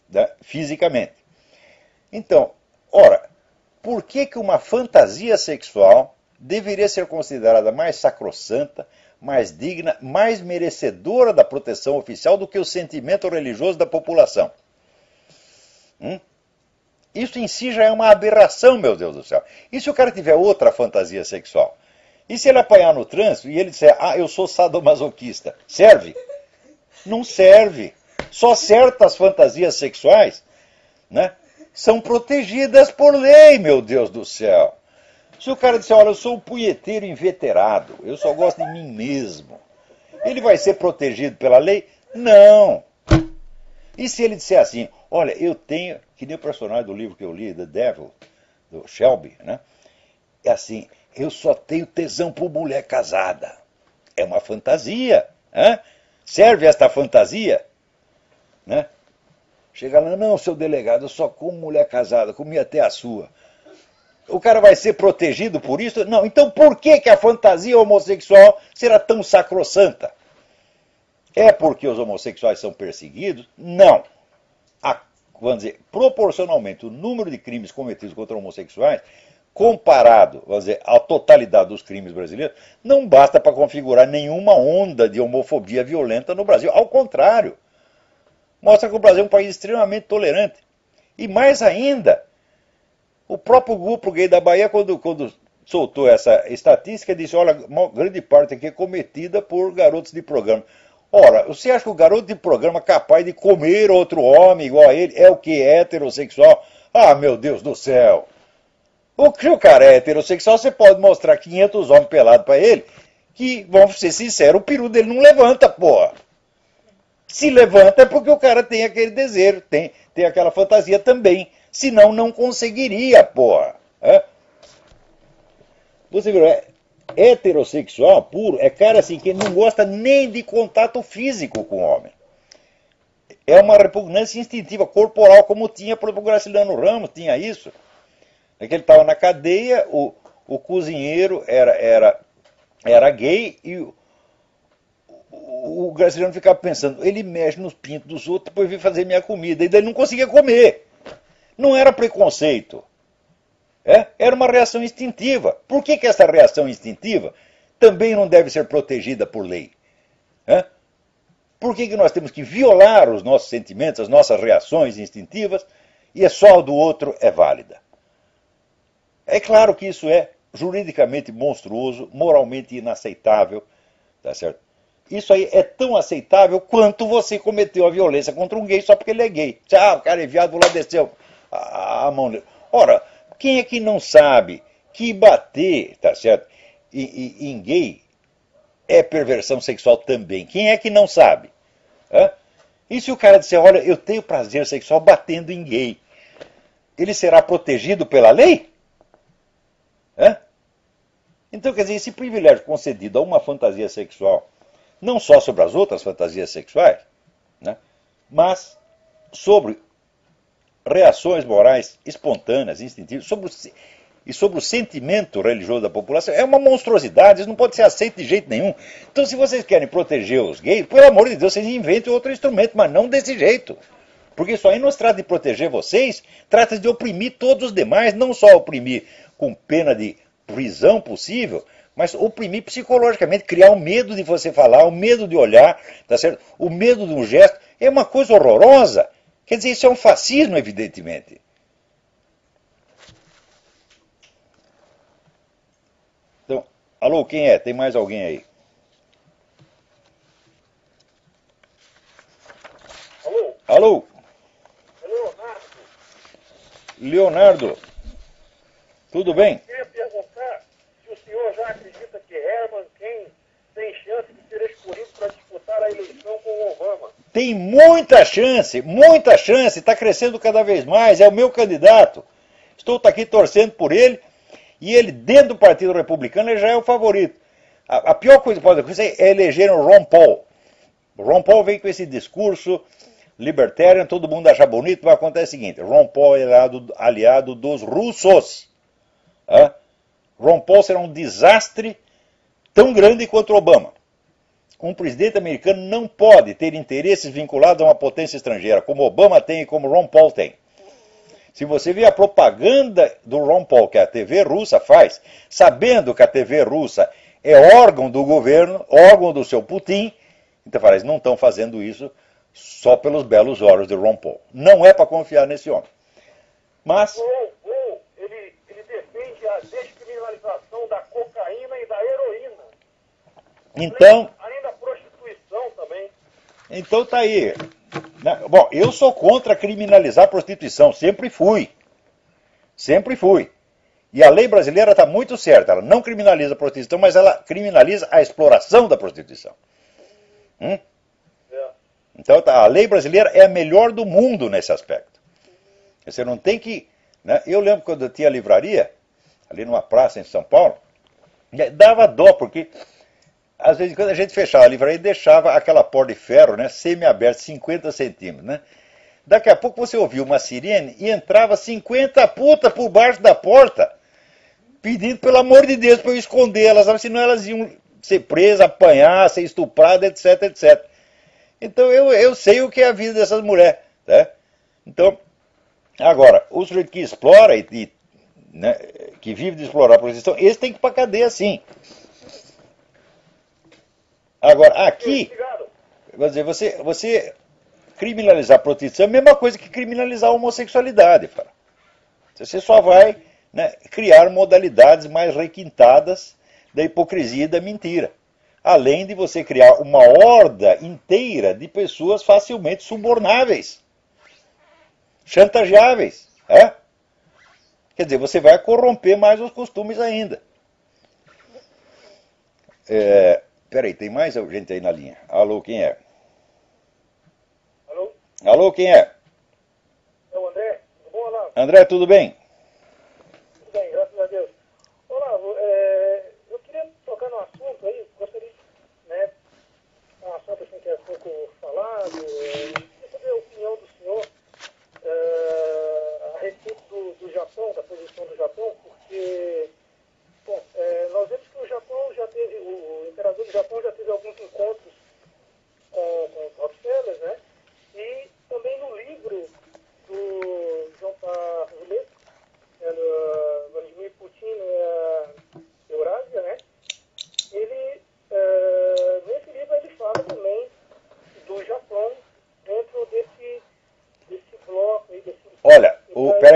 né, fisicamente. Então, ora, por que uma fantasia sexual deveria ser considerada mais sacrossanta, mais digna, mais merecedora da proteção oficial do que o sentimento religioso da população? Isso em si já é uma aberração, meu Deus do céu. E se o cara tiver outra fantasia sexual? E se ele apanhar no trânsito e ele disser, eu sou sadomasoquista, serve? Não serve. Só certas fantasias sexuais, né, são protegidas por lei, meu Deus do céu. Se o cara disser, olha, eu sou um punheteiro inveterado, eu só gosto de mim mesmo, ele vai ser protegido pela lei? Não. E se ele disser assim, olha, eu tenho, que nem o personagem do livro que eu li, The Devil, do Shelby, né? É assim, eu só tenho tesão por mulher casada. É uma fantasia. Hein? Serve esta fantasia? Né? Chega lá, não, seu delegado, eu só como mulher casada, comi até a sua. O cara vai ser protegido por isso? Não, então por que a fantasia homossexual será tão sacrossanta? É porque os homossexuais são perseguidos? Não. Vamos dizer, proporcionalmente, o número de crimes cometidos contra homossexuais, comparado, vamos dizer, à totalidade dos crimes brasileiros, não basta para configurar nenhuma onda de homofobia violenta no Brasil. Ao contrário, mostra que o Brasil é um país extremamente tolerante. E mais ainda, o próprio grupo gay da Bahia, quando soltou essa estatística, disse, olha, uma grande parte aqui é cometida por garotos de programa. Ora, você acha que o garoto de programa capaz de comer outro homem igual a ele é o que? É heterossexual? Ah, meu Deus do céu! Se o cara é heterossexual, você pode mostrar 500 homens pelados para ele, que, vamos ser sinceros, o peru dele não levanta, porra. Se levanta é porque o cara tem aquele desejo, tem aquela fantasia também. Senão não conseguiria, porra. Você viu, heterossexual puro é cara assim que não gosta nem de contato físico com o homem. É uma repugnância instintiva, corporal, como tinha, por exemplo, o Graciliano Ramos, tinha isso. É que ele estava na cadeia, o cozinheiro era gay e o Graciliano ficava pensando, ele mexe nos pintos dos outros, depois vem fazer minha comida, e daí ele não conseguia comer. Não era preconceito. Era uma reação instintiva. Por que essa reação instintiva também não deve ser protegida por lei? Por que nós temos que violar os nossos sentimentos, as nossas reações instintivas, e só a do outro é válida? É claro que isso é juridicamente monstruoso, moralmente inaceitável, tá certo? Isso aí é tão aceitável quanto você cometeu a violência contra um gay só porque ele é gay. O cara é viado, vou lá descer a mão dele. Ora, quem é que não sabe que bater, tá certo, em gay é perversão sexual também? Quem é que não sabe? E se o cara disser, olha, eu tenho prazer sexual batendo em gay, ele será protegido pela lei? Então, quer dizer, esse privilégio concedido a uma fantasia sexual, não só sobre as outras fantasias sexuais, né, mas sobre reações morais espontâneas, instintivas, sobre o sentimento religioso da população, é uma monstruosidade, isso não pode ser aceito de jeito nenhum. Então, se vocês querem proteger os gays, pelo amor de Deus, vocês inventem outro instrumento, mas não desse jeito. Porque isso aí não se trata de proteger vocês, trata de oprimir todos os demais, não só oprimir com pena de prisão possível, mas oprimir psicologicamente, criar o medo de você falar, o medo de olhar, tá certo? O medo de um gesto, é uma coisa horrorosa. Quer dizer, isso é um fascismo, evidentemente. Então, alô, quem é? Tem mais alguém aí?
Alô?
Alô?
É Leonardo.
Leonardo, tudo bem?
Eu queria perguntar se o senhor já acredita que Herman Cain tem chance de ser escolhido para disputar a eleição com o Obama.
Tem muita chance, está crescendo cada vez mais, é o meu candidato. Estou aqui torcendo por ele, e ele, dentro do Partido Republicano, ele já é o favorito. A pior coisa que pode acontecer é eleger o Ron Paul. O Ron Paul vem com esse discurso libertarian, todo mundo acha bonito, mas acontece o seguinte, Ron Paul é aliado dos russos. Ron Paul será um desastre tão grande quanto o Obama. Um presidente americano não pode ter interesses vinculados a uma potência estrangeira, como Obama tem e como Ron Paul tem. Se você vê a propaganda do Ron Paul que a TV russa faz, sabendo que a TV russa é órgão do governo, órgão do seu Putin, então eles não estão fazendo isso só pelos belos olhos de Ron Paul. Não é para confiar nesse homem. Mas
Ele defende a descriminalização da cocaína e da heroína.
então,
Além da prostituição também.
então tá aí. Bom, eu sou contra criminalizar a prostituição, sempre fui. Sempre fui. E a lei brasileira está muito certa, ela não criminaliza a prostituição, mas ela criminaliza a exploração da prostituição. Então a lei brasileira é a melhor do mundo nesse aspecto. Você não tem que... Eu lembro quando eu tinha livraria, ali numa praça em São Paulo, dava dó, porque às vezes quando a gente fechava a livraria, deixava aquela porta de ferro, semi-aberta, 50 centímetros, Daqui a pouco você ouvia uma sirene e entrava 50 putas por baixo da porta, pedindo pelo amor de Deus para eu esconder elas, senão elas iam ser presas, apanhar, ser estupradas, etc, etc. Então eu sei o que é a vida dessas mulheres. Então, agora, o sujeito que explora que vive de explorar a prostituição, esse tem que ir para a cadeia sim. Agora, aqui, você criminalizar a prostituição é a mesma coisa que criminalizar a homossexualidade. Você só vai criar modalidades mais requintadas da hipocrisia e da mentira. Além de você criar uma horda inteira de pessoas facilmente subornáveis, chantageáveis. Quer dizer, você vai corromper mais os costumes ainda. Peraí, tem mais gente aí na linha. Alô, quem é?
Alô?
Alô, quem é?
É o André? Tudo bom, Olavo?
André, tudo bem?
Tudo bem, graças a Deus. Olavo, eu queria tocar no assunto aí, gostaria de, um assunto assim que é pouco falado, queria saber a opinião do senhor a respeito do Japão, da posição do Japão, porque, bom, nós vemos que o Japão já teve, o imperador do Japão já teve alguns encontros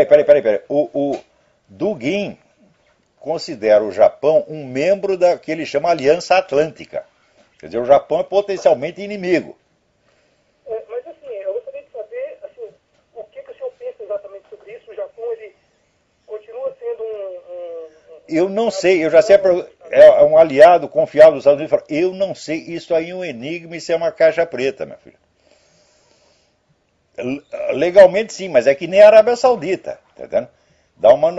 Peraí. O Dugin considera o Japão um membro da que ele chama Aliança Atlântica. Quer dizer, o Japão é potencialmente inimigo.
Mas assim, eu gostaria de saber assim, o que o senhor pensa exatamente sobre isso. O Japão, ele continua sendo
Eu não sei, eu já sei, é um aliado confiável dos Estados Unidos. Eu não sei, isso aí é um enigma, isso é uma caixa preta, meu filho. Legalmente sim, mas é que nem a Arábia Saudita, tá entendendo? Dá uma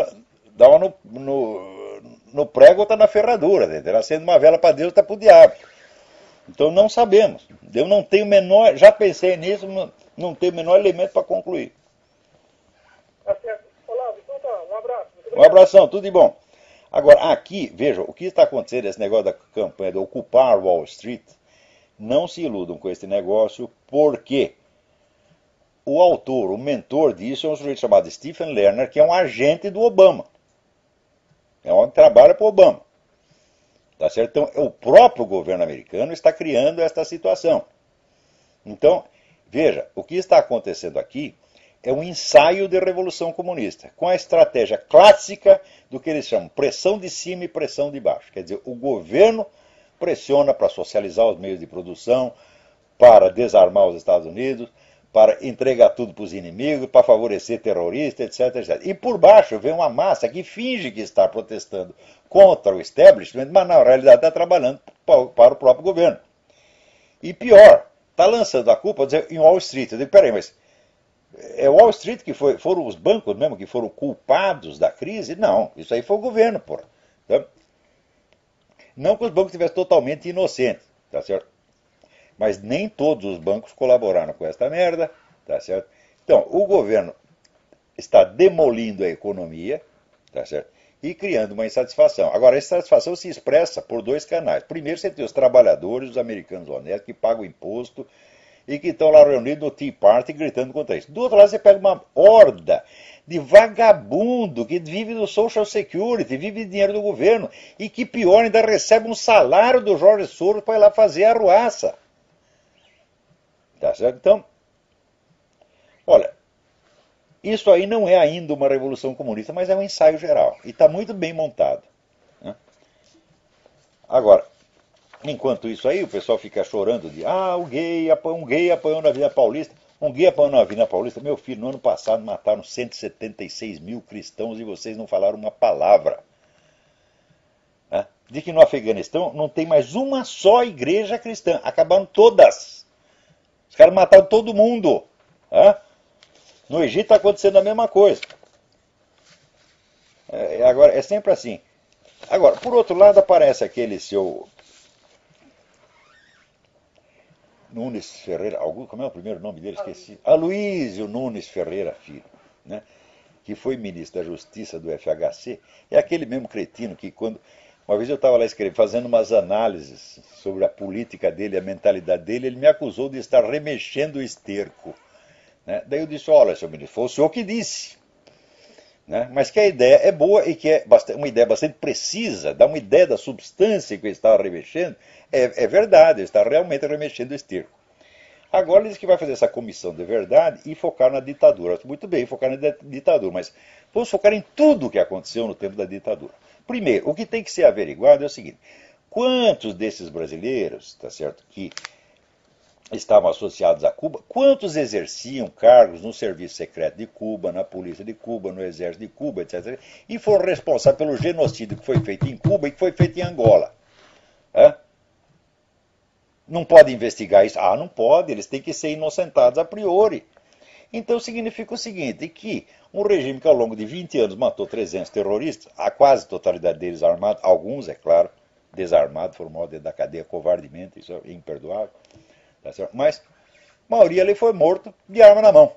no prego, tá na ferradura, tá entendendo? Acende uma vela para Deus, tá pro diabo. Então não sabemos. Eu não tenho o menor, já pensei nisso, não tenho o menor elemento para concluir.
Tá certo. Olá, então tá, um abraço.
Um abração, tudo de bom. Agora, aqui, veja, o que está acontecendo, esse negócio da campanha de ocupar Wall Street, não se iludam com esse negócio, porque o autor, o mentor disso é um sujeito chamado Stephen Lerner, que é um agente do Obama. É um que trabalha para o Obama. Tá certo? Então, o próprio governo americano está criando esta situação. Então, veja, o que está acontecendo aqui é um ensaio de revolução comunista, com a estratégia clássica do que eles chamam pressão de cima e pressão de baixo. Quer dizer, o governo pressiona para socializar os meios de produção, para desarmar os Estados Unidos, para entregar tudo para os inimigos, para favorecer terroristas, etc, etc. E por baixo vem uma massa que finge que está protestando contra o establishment, mas na realidade está trabalhando para o próprio governo. E pior, está lançando a culpa em Wall Street. Eu digo, peraí, mas é Wall Street que foram os bancos mesmo que foram culpados da crise? Não, isso aí foi o governo, porra. Tá? Não que os bancos estivessem totalmente inocentes, tá certo? Mas nem todos os bancos colaboraram com esta merda, tá certo? Então, o governo está demolindo a economia, tá certo? E criando uma insatisfação. Agora, essa insatisfação se expressa por dois canais. Primeiro, você tem os trabalhadores, os americanos honestos, que pagam imposto e que estão lá reunidos no Tea Party gritando contra isso. Do outro lado, você pega uma horda de vagabundo que vive do Social Security, vive de dinheiro do governo e que, pior, ainda recebe um salário do Jorge Soros para ir lá fazer a arruaça. Tá certo? Então, olha, isso aí não é ainda uma revolução comunista, mas é um ensaio geral. E está muito bem montado. Né? Agora, enquanto isso aí, o pessoal fica chorando de um gay apanhou na Avenida Paulista. Um gay apanhou na Avenida Paulista. Meu filho, no ano passado mataram 176 mil cristãos e vocês não falaram uma palavra. Né? De que no Afeganistão não tem mais uma só igreja cristã. Acabaram todas. Os caras mataram todo mundo. Né? No Egito está acontecendo a mesma coisa. Agora, é sempre assim. Agora, por outro lado, aparece aquele seu Nunes Ferreira, como é o primeiro nome dele? Esqueci. Aloysio Nunes Ferreira Filho, né? Que foi ministro da Justiça do FHC. É aquele mesmo cretino que quando... Uma vez eu estava lá escrevendo, fazendo umas análises sobre a política dele, a mentalidade dele, ele me acusou de estar remexendo o esterco. Né? Daí eu disse, olha, senhor ministro, foi o senhor que disse. Né? Mas que a ideia é boa e que é uma ideia bastante precisa, dá uma ideia da substância que ele estava remexendo, é verdade, ele está realmente remexendo o esterco. Agora ele diz que vai fazer essa comissão de verdade e focar na ditadura. Muito bem, focar na ditadura, mas vamos focar em tudo o que aconteceu no tempo da ditadura. Primeiro, o que tem que ser averiguado é o seguinte, quantos desses brasileiros, tá certo, que estavam associados a Cuba, quantos exerciam cargos no serviço secreto de Cuba, na polícia de Cuba, no exército de Cuba, etc., e foram responsáveis pelo genocídio que foi feito em Cuba e que foi feito em Angola. Não pode investigar isso? Ah, não pode, eles têm que ser inocentados a priori. Então significa o seguinte, que um regime que ao longo de 20 anos matou 300 terroristas, a quase totalidade deles armados, alguns, é claro, desarmados, foram mortos da cadeia covardemente, isso é imperdoável, tá certo? Mas a maioria ali foi morto de arma na mão.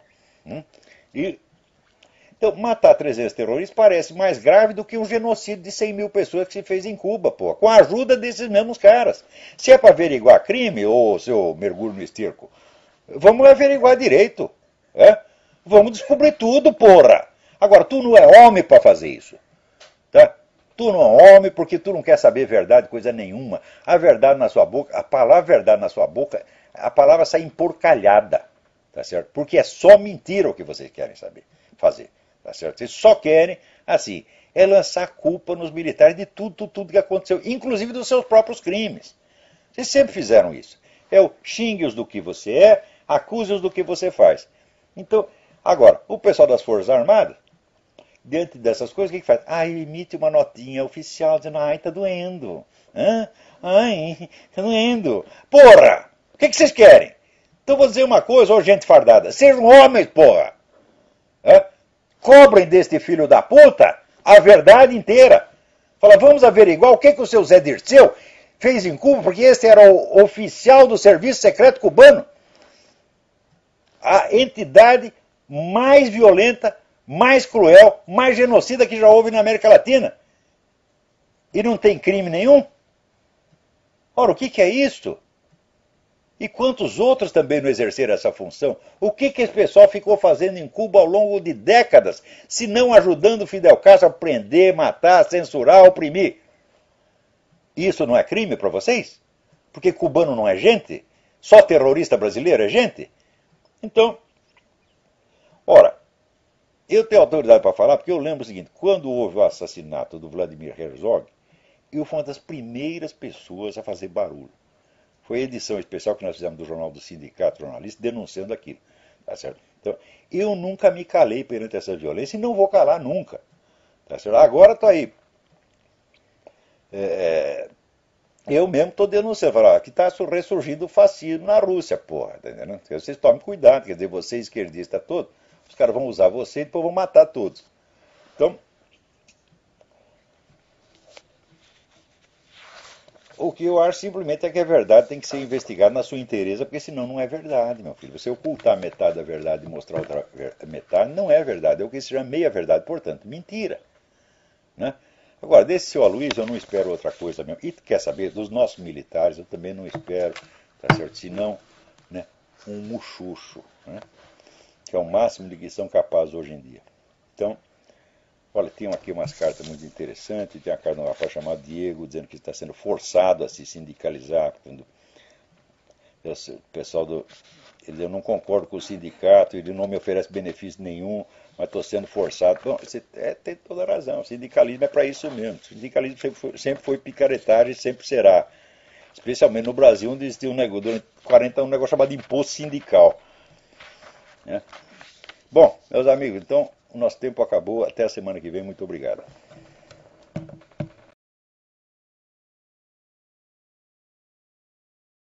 Então, matar 300 terroristas parece mais grave do que um genocídio de 100 mil pessoas que se fez em Cuba, pô, com a ajuda desses mesmos caras. Se é para averiguar crime, ou seu mergulho no esterco, vamos averiguar direito. Vamos descobrir tudo, porra. Agora, tu não é homem para fazer isso. Tá? Tu não é homem porque tu não quer saber verdade, coisa nenhuma. A verdade na sua boca, a palavra verdade na sua boca, a palavra sai emporcalhada. Tá certo? Porque é só mentira o que vocês querem saber, fazer. Tá certo? Vocês só querem, assim, é lançar culpa nos militares de tudo que aconteceu, inclusive dos seus próprios crimes. Vocês sempre fizeram isso. É o xingue-os do que você é, acuse-os do que você faz. Então, agora, o pessoal das Forças Armadas, diante dessas coisas, o que faz? Emite uma notinha oficial dizendo, tá doendo. Tá doendo. Porra! O que vocês querem? Então vou dizer uma coisa, ô gente fardada, sejam homens, porra! Cobrem deste filho da puta a verdade inteira. Fala, vamos averiguar o que o seu Zé Dirceu fez em Cuba, porque esse era o oficial do Serviço Secreto Cubano. A entidade mais violenta, mais cruel, mais genocida que já houve na América Latina. E não tem crime nenhum? Ora, o que é isso? E quantos outros também não exerceram essa função? O que esse pessoal ficou fazendo em Cuba ao longo de décadas, se não ajudando Fidel Castro a prender, matar, censurar, oprimir? Isso não é crime para vocês? Porque cubano não é gente? Só terrorista brasileiro é gente? Então, ora, eu tenho autoridade para falar porque eu lembro o seguinte, quando houve o assassinato do Vladimir Herzog, eu fui uma das primeiras pessoas a fazer barulho. Foi a edição especial que nós fizemos do Jornal do Sindicato Jornalista denunciando aquilo. Tá certo? Então, eu nunca me calei perante essa violência e não vou calar nunca. Tá certo? Agora estou aí. Eu mesmo estou denunciando. Falar, que está ressurgindo o fascismo na Rússia, porra. Tá entendendo? Vocês tomem cuidado, quer dizer, você esquerdista todo, os caras vão usar você e depois vão matar todos. Então, o que eu acho simplesmente é que a verdade tem que ser investigada na sua inteireza, porque senão não é verdade, meu filho. Você ocultar metade da verdade e mostrar outra metade não é verdade, é o que se chama meia verdade, portanto, mentira. Né? Agora, desse seu Aloysio eu não espero outra coisa mesmo. E quer saber, dos nossos militares eu também não espero, tá certo? Senão, né, um muxuxo, né? Que é o máximo de que são capazes hoje em dia. Então, olha, tem aqui umas cartas muito interessantes. Tem a carta de um rapaz chamado Diego, dizendo que está sendo forçado a se sindicalizar. O pessoal eu não concordo com o sindicato, ele não me oferece benefício nenhum, mas estou sendo forçado. Bom, você tem toda a razão, o sindicalismo é para isso mesmo. O sindicalismo sempre foi picaretagem e sempre será. Especialmente no Brasil, onde existiu durante 40 anos um negócio chamado imposto sindical. Né? Bom, meus amigos, então o nosso tempo acabou. Até a semana que vem. Muito obrigado.